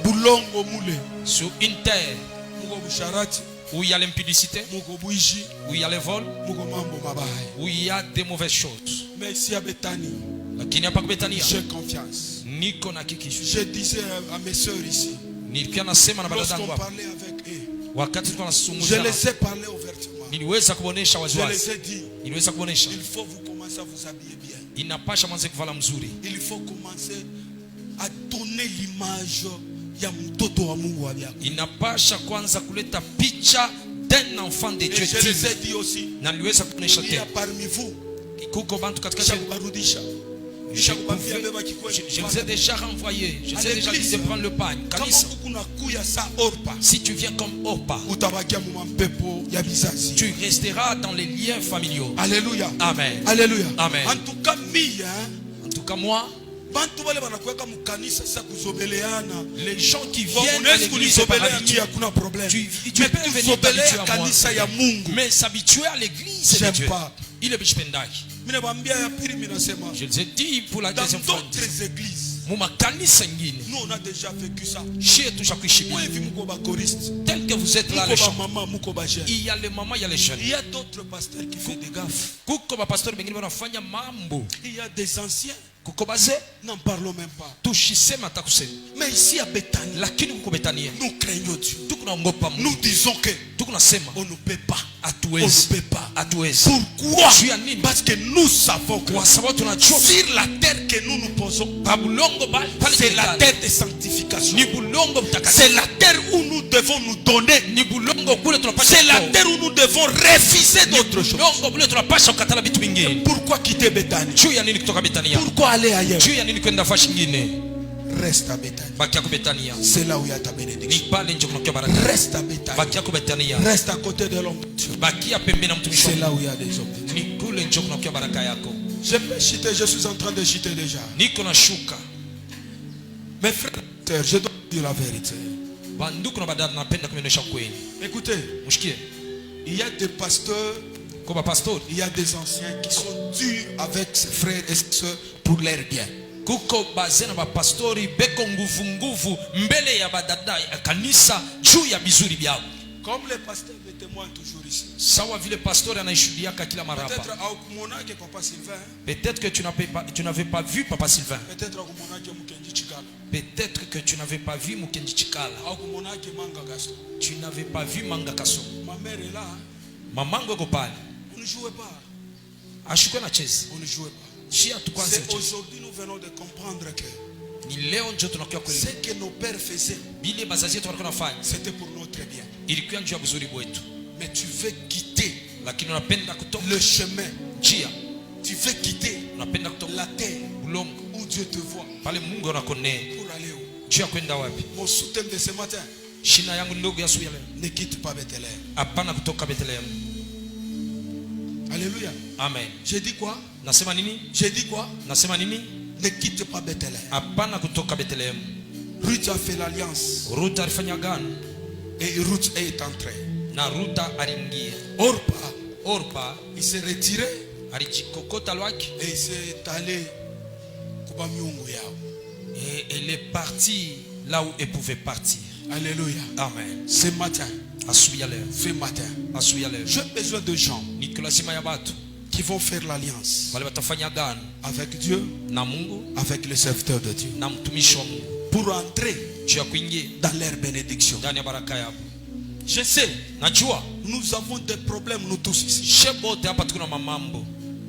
bulongo mule sur une terre muko busharati où il y a l'impudicité, muko buishi où il y a les vols, muko mambo mabaya. où il y a des mauvaises choses. Mais ici à Bethanie, Lakini hapa Bethania j'ai confiance. niko na kikisho. Je disais à mes sœurs ici, Nilikuwa nasema na lorsqu'on badadangu hapa, parlait avec eux, wakati tulikuwa je nasungumza, les ai parlé ouvertement. niliweza kuonesha Je les waziwazi, ai dit, niliweza kuonesha il faut vous commencer à vous habiller bien. inapasha mwanze kuvala mzuri, Il faut commencer à donner l'image ya mtoto wa Mungu wa byako. inapasha kwanza kuleta picha d'un enfant de Et Dieu je les ai digne. dit aussi, Na niliweza kuonesha il y a tena parmi vous, kuko bantu katika kisha chenu. kubarudisha. Je Kisha kubambia pouvais- beba kikweli. je les ai déjà renvoyés, je les ai déjà dit de prendre le pagne. Kama Kanisa, kuna kuya sa orpa, si tu viens comme Orpa, utabakia mu mampepo ya bizazi. tu resteras dans les liens familiaux. Alléluia. Amen. Alléluia. Amen. En tout cas, mia, En tout cas, moi, bantu wale wanakuweka mkanisa sasa kuzobeleana. les gens qui Bon, viennent à unaweza l'église par kunizobelea habitude, mia hakuna problème. tu Mais peux venir kuzobelea t'habituer à moi. kanisa ya Mungu. Mais s'habituer à l'église de J'aime Dieu, pas. il est bishpendai. Mimi nawaambia ya pili, mimi nasema Je les ai dit pour la dans deuxième fois. d'autres églises, Muma kanisa ingine, nous on a déjà vécu ça. shie tushakuishi Moi bien. hivi muko ba choriste, Tel que vous êtes là, muko les ba gens, mama, muko ba jeune. il y a les mamans, il y a les jeunes. Il y a d'autres pasteurs qui font des gaffes. Kuko bapastori bengine wanafanya mambo. Il y a des anciens, Kuko baze, n'en parlons même pas. tushisema hata kusema. Mais ici à Bethanie, Lakini kuko Betania, nous craignons Dieu. tukunaogopa Mungu. Nous disons que Tukunasema on ne peut pas. On ne hatuwezi. peut pas. Hatuwezi. Pourquoi? Juu ya nini? Parce que nous savons que Kwa sababu tunajua sur la terre que nous nous posons, babulongo pale c'est la tulikali. terre de sanctification. Ni bulongo C'est mtakatifu. la terre où nous devons nous donner. Ni bulongo kule tunapasha C'est la kutoa. terre où nous devons refuser d'autres choses. Bulongo kule tunapasha kukatala vitu vingine. Pourquoi quitter Bethanie? Juu ya nini kutoka Betania? Pourquoi aller ailleurs? Juu ya nini kwenda fashi nyingine? Reste à Bethanie. Bakia ku Betania. C'est là où il y a ta Ni bénédiction. pale nje kunakuwa baraka. Reste à Bethanie. Bakia ku Betania. Reste à côté de l'homme de Dieu. Bakia pembeni na mtumishi C'est wako. là où il y a des hommes de Dieu. Ni kule nje kunakuwa baraka yako. Je peux chuter, je suis en train de chuter déjà. Niko na shuka. Mes frères et sœurs, je dois dire la vérité. Banduku na badada napenda kumeonyesha kweli. Écoutez, Mshikie. il y a des pasteurs, Kwa bapastori il y a des anciens qui sont durs avec ses frères et ses sœurs pour leur bien. kuko baze na bapastori beko nguvu nguvu mbele ya badada ya kanisa juu ya bizuri byao, Comme les pasteurs me témoignent toujours ici. sawa vile pastori anaishuhudiaka kila mara Peut-être hapa. à Okumonake Papa Sylvain, Peut-être que tu n'avais pas vu Papa Sylvain. peut-être à Okumonake Mukendi Chikala, Peut-être que tu n'avais pas vu Mukendi Chikala. à Okumonake Manga Gaston. Tu n'avais pas vu Manga Kaso. Ma mère est là, hein. Mamangu eko pale. On ne jouait pas. Ashukwe na chezi. On ne jouait pas. Shia tukwanze C'est chezi. aujourd'hui nous venons de comprendre que Ni leo njo tunakuwa kweli. ce que nos pères faisaient, Bile bazazi yetu walikuwa nafanya. c'était pour notre bien. Ilikuwa njia buzuri bwetu. Mais tu veux quitter Lakini unapenda kutoka le chemin, njia. tu veux quitter Unapenda kutoka la terre bulongo. où Dieu te voit Pale Mungu anakonea. pour aller où? Juu ya kwenda wapi? Mon soutien de ce matin, Shina yangu ndogo ya suya leo. ne quitte pas Bethléem. Hapana kutoka Bethlehem. Alléluia. Amen. J'ai dit quoi? Nasema nini? J'ai dit quoi? Nasema nini? Ne quitte pas Bethléem. Hapana kutoka Bethlehem. Ruth a fait l'alliance Ruta alifanya agano et Ruth est entrée. na Ruta aliingia. Orpa, Orpa il s'est retiré alijikokota lwake et il s'est allé kuba miungu yao. et elle est partie là où elle pouvait partir. Alléluia. Amen. Ce matin, Asubuhi ya leo. ce matin, Asubuhi ya leo. j'ai besoin de gens Niko lazima ya watu qui vont faire l'alliance wale watafanya agano avec Dieu, na Mungu avec les serviteurs de Dieu, na mtumishi wa Mungu pour entrer juu ya kuingia dans leur bénédiction. ndani ya baraka yao. Je sais, Najua nous avons des problèmes, nous tous ici. shebote hapa tuko na mamambo.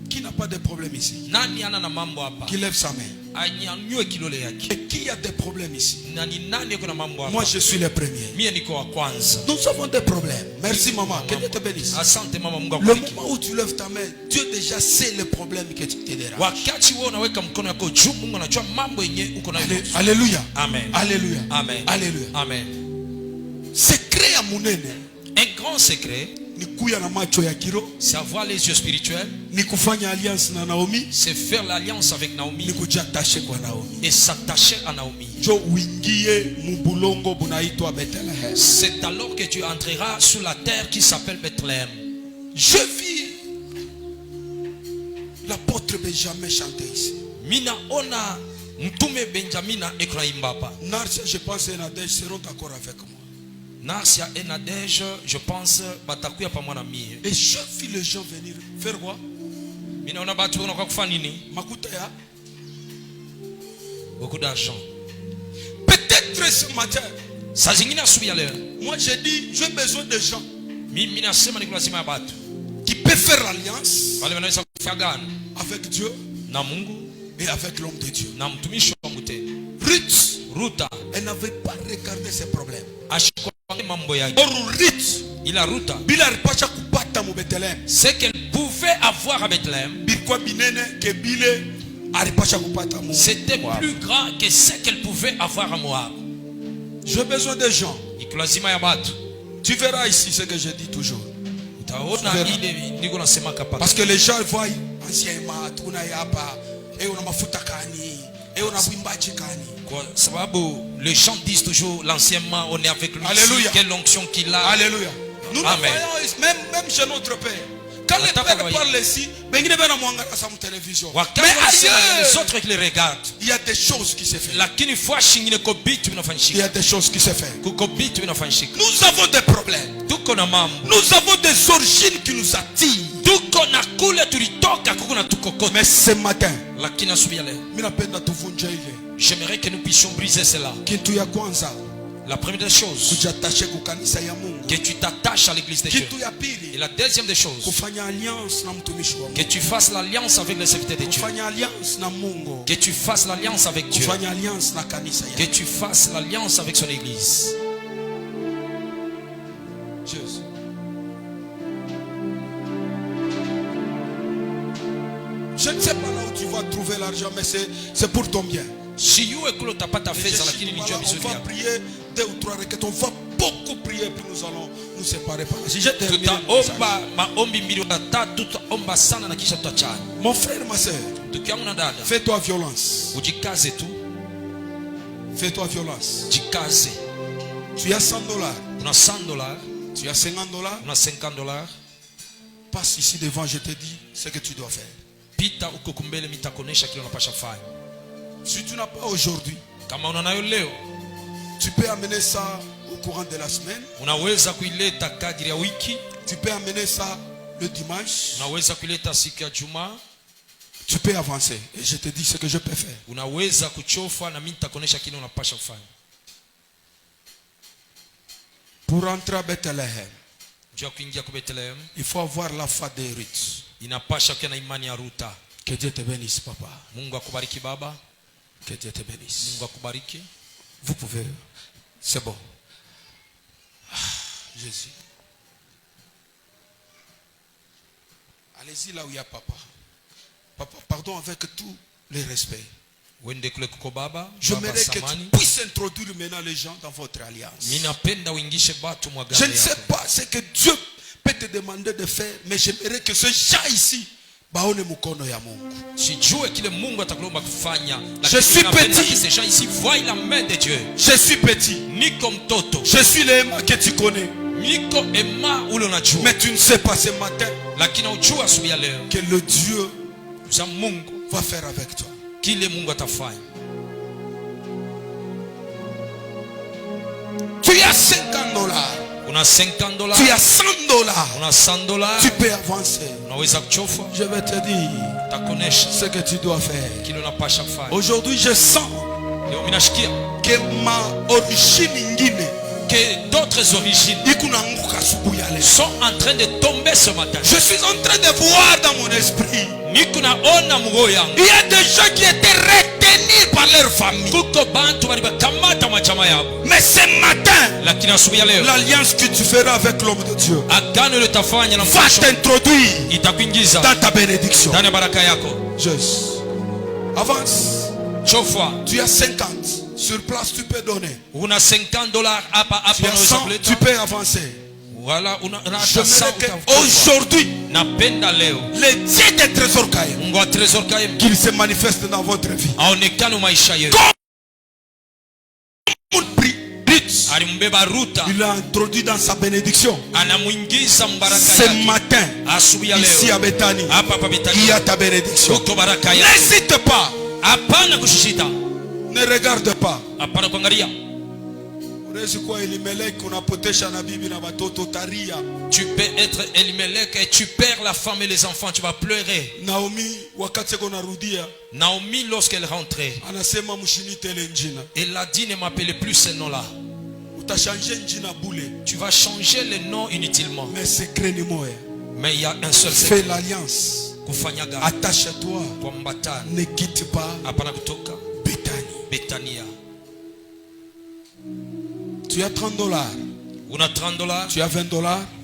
Qui n'a pas de problème ici? Nani ana na mambo hapa? Qui lève sa main. Anyanyue kilole yake. Et qui a des problèmes ici? Na ni nani yuko na mambo hapa? Moi, je suis le premier. Mie niko wa kwanza. Nous avons des problèmes. Merci, maman. Que Dieu te bénisse. Asante mama, Mungu Le akubariki. moment où tu lèves ta main, Dieu déjà sait le problème que tu te déranges. Wakati wewe unaweka mkono yako juu, Mungu anajua mambo yenye uko nayo. Alléluia. Amen. Alléluia. Amen. Alléluia. Amen. Secret ya munene Un grand secret, ni kuya na macho ya kiro, c'est avoir les yeux spirituels, ni kufanya alliance na Naomi, c'est faire l'alliance avec ni Naomi kujiattacher kwa Naomi. et s'attacher à Naomi. Jo uingie mubulongo bunaitwa Bethlehem. C'est alors que tu entreras sur la terre qui s'appelle Bethléem. Je vis l'apôtre Benjamin chanter ici. Mina ona Mtume Benjamina Ekraimba hapa. Narcia, je pense, et Nadège seront d'accord avec moi. Narcia et Nadège, je pense batakuya pamoja na mie. Et j'ai vu les gens venir faire quoi? Minaona batu wanakuwa kufanya nini? Makuta ya. Beaucoup d'argent. Peut-être ce matin, Saa zingine asubuhi ya leo moi j'ai dit, j'ai besoin de gens mimi nasema niko lazima ya batu qui peuvent faire alliance wale wanaweza kufanya agano avec Dieu na Mungu et avec l'homme de Dieu. na mtumishi wa Mungu tena. Ruth, Ruta elle n'avait pas regardé ses problèmes. ashikwa mambo yake. Or Ruth, Ila Ruta, bila alipasha kupata mu Bethlehem. ce qu'elle pouvait avoir à Bethléem, Bilikuwa binene ke bile alipasha kupata mu. c'était plus grand que ce qu'elle pouvait avoir à Moab. J'ai besoin de gens. Iko lazima ya batu. Tu verras ici ce que je dis toujours. Utaona ile niko nasema hapa. Parce que les gens voient anciennement tuna hapa, una mafuta kani, una bwimbaji kani. Kwa sababu les gens disent toujours l'anciennement on est avec lui. Alléluia. Quelle onction qu'il a. Alléluia. Nous le Amen. voyons même chez notre Père. Quand le Nataka Père voyez. parle ici, bengine bena mwangara sa télévision. Wakati Mais wanasema les ailleurs, autres qui les regardent. il y a des choses qui se font. Lakini fwa shingine ko bitu Il y vinafanyika. a des choses qui se font. Kuko bitu vinafanyika. Nous avons des problèmes. Tuko na mambo. Nous avons des origines qui nous attirent. Tuko na kule tulitoka kuko na tukokota. Mais ce matin, Lakini asubuhi ya leo mimi napenda tuvunje ile j'aimerais que nous puissions briser cela. kitu ya kwanza, La première des choses, kujatashe kukanisa ya Mungu. que tu t'attaches à l'église de Dieu. Kitu ya Et pili, la deuxième des choses, kufanya alliance na mtumishi wa que Mungu. tu fasses l'alliance avec les serviteurs de Dieu. Kufanya alliance na Mungu. Que tu fasses l'alliance avec Dieu. Kufanya alliance na kanisa Que ya tu fasses l'alliance avec son église. Jésus. Je ne sais pas là où tu vas trouver l'argent, mais c'est pour ton bien. Si you ekolo tapata feza lakini ni Voilà, Dieu on va bizuri. prier 2 ou 3 requêtes. On va beaucoup prier, puis nous allons nous séparer par là. Si j'ai terminé le message. Tutaomba maombi mbili na tatu, tutaomba sana na kisha tutachana. Mon frère, ma soeur, Ndugu yangu na dada, fais-toi violence. ujikaze tu, Fais-toi violence. jikaze. Tu as $100, Una $100, tu as $50. una $50. Passe ici devant, je te dis ce que tu dois faire. Pita uko kumbele mitakonesha kile unapasha fanya. Si tu n'as pas aujourd'hui, Kama una nayo leo, tu peux amener ça au courant de la semaine. unaweza kuileta kadiri ya wiki, Tu peux amener ça le dimanche. unaweza kuileta siku ya Juma, Tu peux avancer. Et je te dis ce que je peux faire. unaweza kuchofa na mimi nitakonesha kile unapasha kufanya. Pour entrer à Bethléem, Juu ya kuingia kwa Bethlehem, il faut avoir la foi de Ruth. inapasha kuwa na imani ya Ruta. Que Dieu te bénisse, papa. Mungu akubariki baba, Que Dieu te bénisse. Mungu akubariki. Vous pouvez. C'est bon. Ah, Jésus. Allez-y là où il y a papa. Papa, pardon avec tout le respect. Wende kule kuko baba, J'aimerais baba que tu samani. puisses introduire maintenant les gens dans votre alliance. Mimi napenda uingishe batu Je mwagano ne sais yako. pas ce que Dieu peut te demander de faire, mais j'aimerais que ce gens ici baone mukono ya Mungu. Sijue kile Mungu atakulomba kufanya. Je suis napenda petit. que ces gens ici voient la main de Dieu. Je suis petit. Niko mtoto. Je suis l'Emma que tu connais. Niko ema ule unajua. Mais tu ne sais pas ce matin Lakini ujua asubuhi ya leo que le Dieu za Mungu va faire avec toi. kile Mungu atafanya. Tu as $50. Una $50, Tu as $100. una $100, Tu peux avancer. unaweza kuchofa, Je vais te dire takonesha ce que tu dois faire. kile unapasha kufanya. Aujourd'hui, je sens Leo minashikia que ma origine ingine que d'autres origines ikunaanguka asubuhi ya leo. sont en train de tomber ce matin. Je suis en train de voir dans mon esprit. Niko naona moyo yangu. Il y a des gens qui étaient retenus par leur famille. Kuko bantu walibakamata majama yabo. Mais ce matin, Lakini asubuhi ya leo l'alliance que tu feras avec l'homme de Dieu agano litafanya na va mfasho t'introduire itakuingiza dans ta bénédiction. ndani ya baraka yako. Jésus. Avance. Chofwa, Tu as 50. Sur place, tu peux donner. una $50 hapa Tu hapa as unaweza 100, kuleta. tu peux avancer. Wala una hata J'aimerais sauta. qu'aujourd'hui, Napenda leo le Dieu des trésors Kaïm, Mungu wa Tresor Kaim qu'il se manifeste dans votre vie. aonekane maisha yetu. Mon prix, Ruth, Alimbeba Ruta, il l'a introduit dans sa bénédiction. anamuingiza mbaraka Ce yake. matin, Asubuhi ya ici leo à Bethanie, hapa hapa il y Betania a ta bénédiction. uko baraka yako. N'hésite pas. Hapana kushishita. Ne regarde pas. hapana kuangalia. Unaweza kuwa Elimeleki unapotesha na bibi na watoto utalia. Tu peux être Elimelech et tu perds la femme et les enfants, tu vas pleurer. Naomi wakati narudia Naomi, lorsqu'elle rentrait, anasema mshinite ile njina. elle a dit ne m'appelez plus ce nom-là. Utashanje njina bule. Tu vas changer le nom inutilement. Mais secret ni moya. Mais il y a un seul Fais secret. l'alliance. Kufanyaga. Attache-toi. Kuambatana. Ne quitte pas Hapana kutoka. Bethania. Tu as $30. On a $30. Tu as $20.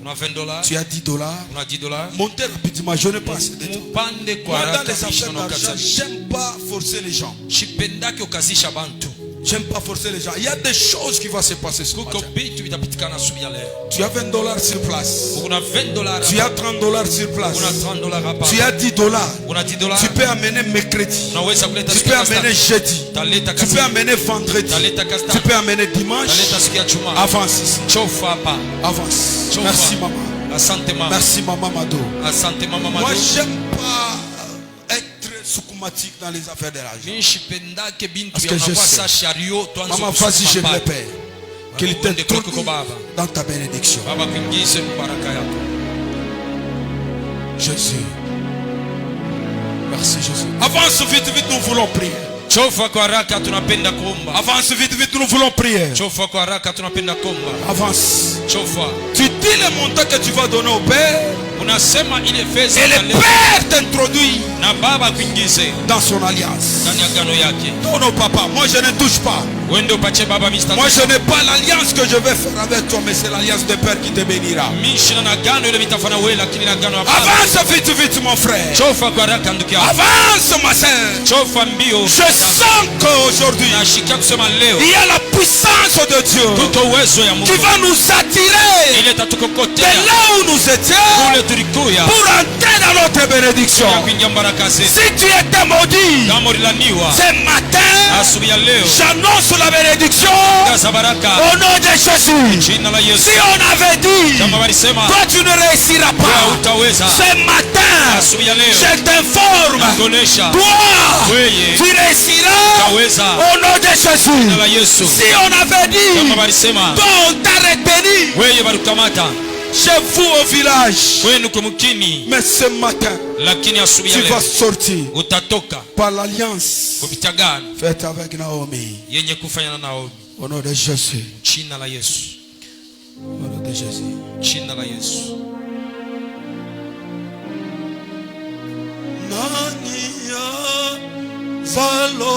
On a $20. Tu as $10. On a $10. Montez rapidement, je n'ai pas assez de temps. Mupande kwa Moi, dans haraka les affaires mishano d'argent, kazaji. j'aime pas forcer les gens. Shipendaki ukazisha bantu. J'aime pas forcer les gens. Il y a des choses qui vont se passer ce Kuko matin. bitu vitapitikana asubuhi ya leo. Tu as $20 sur place. On a $20. Tu as $30 sur place. On a $30 hapa. Tu as $10. On a $10. Tu peux amener mercredi. Unaweza kuleta Tu siku peux ya amener kasta. jeudi. Taleta Tu peux kasi. amener vendredi. Taleta kasta. Tu peux amener dimanche. Taleta siku ya Juma. Avance ici. Chofa hapa. Avance. Chofa. Merci maman. Asante mama. Merci maman Mado. Asante mama Moi Mado. j'aime pas être soukumatique dans les affaires de l'argent. Mimi shipendake bintu Parce ya que je mabwa sais. sa shario tuanze Maman, vas-y, je kusukuma le pale. paie. Qu'il Uende kwako t'introduise baba. dans ta bénédiction. Baba kuingize baraka yako. Jésus. Merci Jésus. Avance vite, vite, nous voulons prier. Chofa kwa haraka tunapenda kuomba. Avance vite, vite, nous voulons prier. Chofa kwa haraka tunapenda kuomba. Avance. Chofa. Tu dis le montant que tu vas donner au Père. Unasema ile fedha Et le Père t'introduit na baba kuingize dans son alliance. ndani ya agano yake. Non, non, papa, moi je ne touche pas. Wende upache baba mista. Moi je n'ai pas l'alliance que je vais faire avec toi, mais c'est l'alliance de Père qui te bénira. Mishina na agano ile mitafana wewe lakini na agano ya baba. Avance vite, vite, mon frère. Chofa kwa haraka ndugu yangu. Avance, ma sœur. Chofa mbio. Je sens qu'aujourd'hui, Nashika kusema leo il y a la puissance de Dieu kuko uwezo ya Mungu. qui va nous attirer Ile de tatukokotea là où nous étions kule tulikuya pour entrer dans notre bénédiction. ya kuingia baraka zetu. Si tu étais maudit Kama ulilaniwa ce matin, asubuhi ya leo j'annonce la bénédiction kaza baraka au nom de Jésus. jina la Yesu. Si on avait dit, Kama walisema toi tu ne réussiras wewe pas, utaweza ce matin, asubuhi ya leo je t'informe, nakuonesha toi, wewe tu réussiras utaweza au nom de jina la Jésus. Yesu. Si on avait dit, Kama walisema toi on t'a retenu wewe barukamata chez vous au village, kwenu kumkini, mais ce matin, lakini asubuhi ya tu vas leo sortir utatoka par l'alliance kupitia gano faite avec Naomi. yenye kufanya na Naomi. Au nom de Jésus. Jina la Yesu. Au nom de Jésus. Jina la Yesu. Nani ya zalo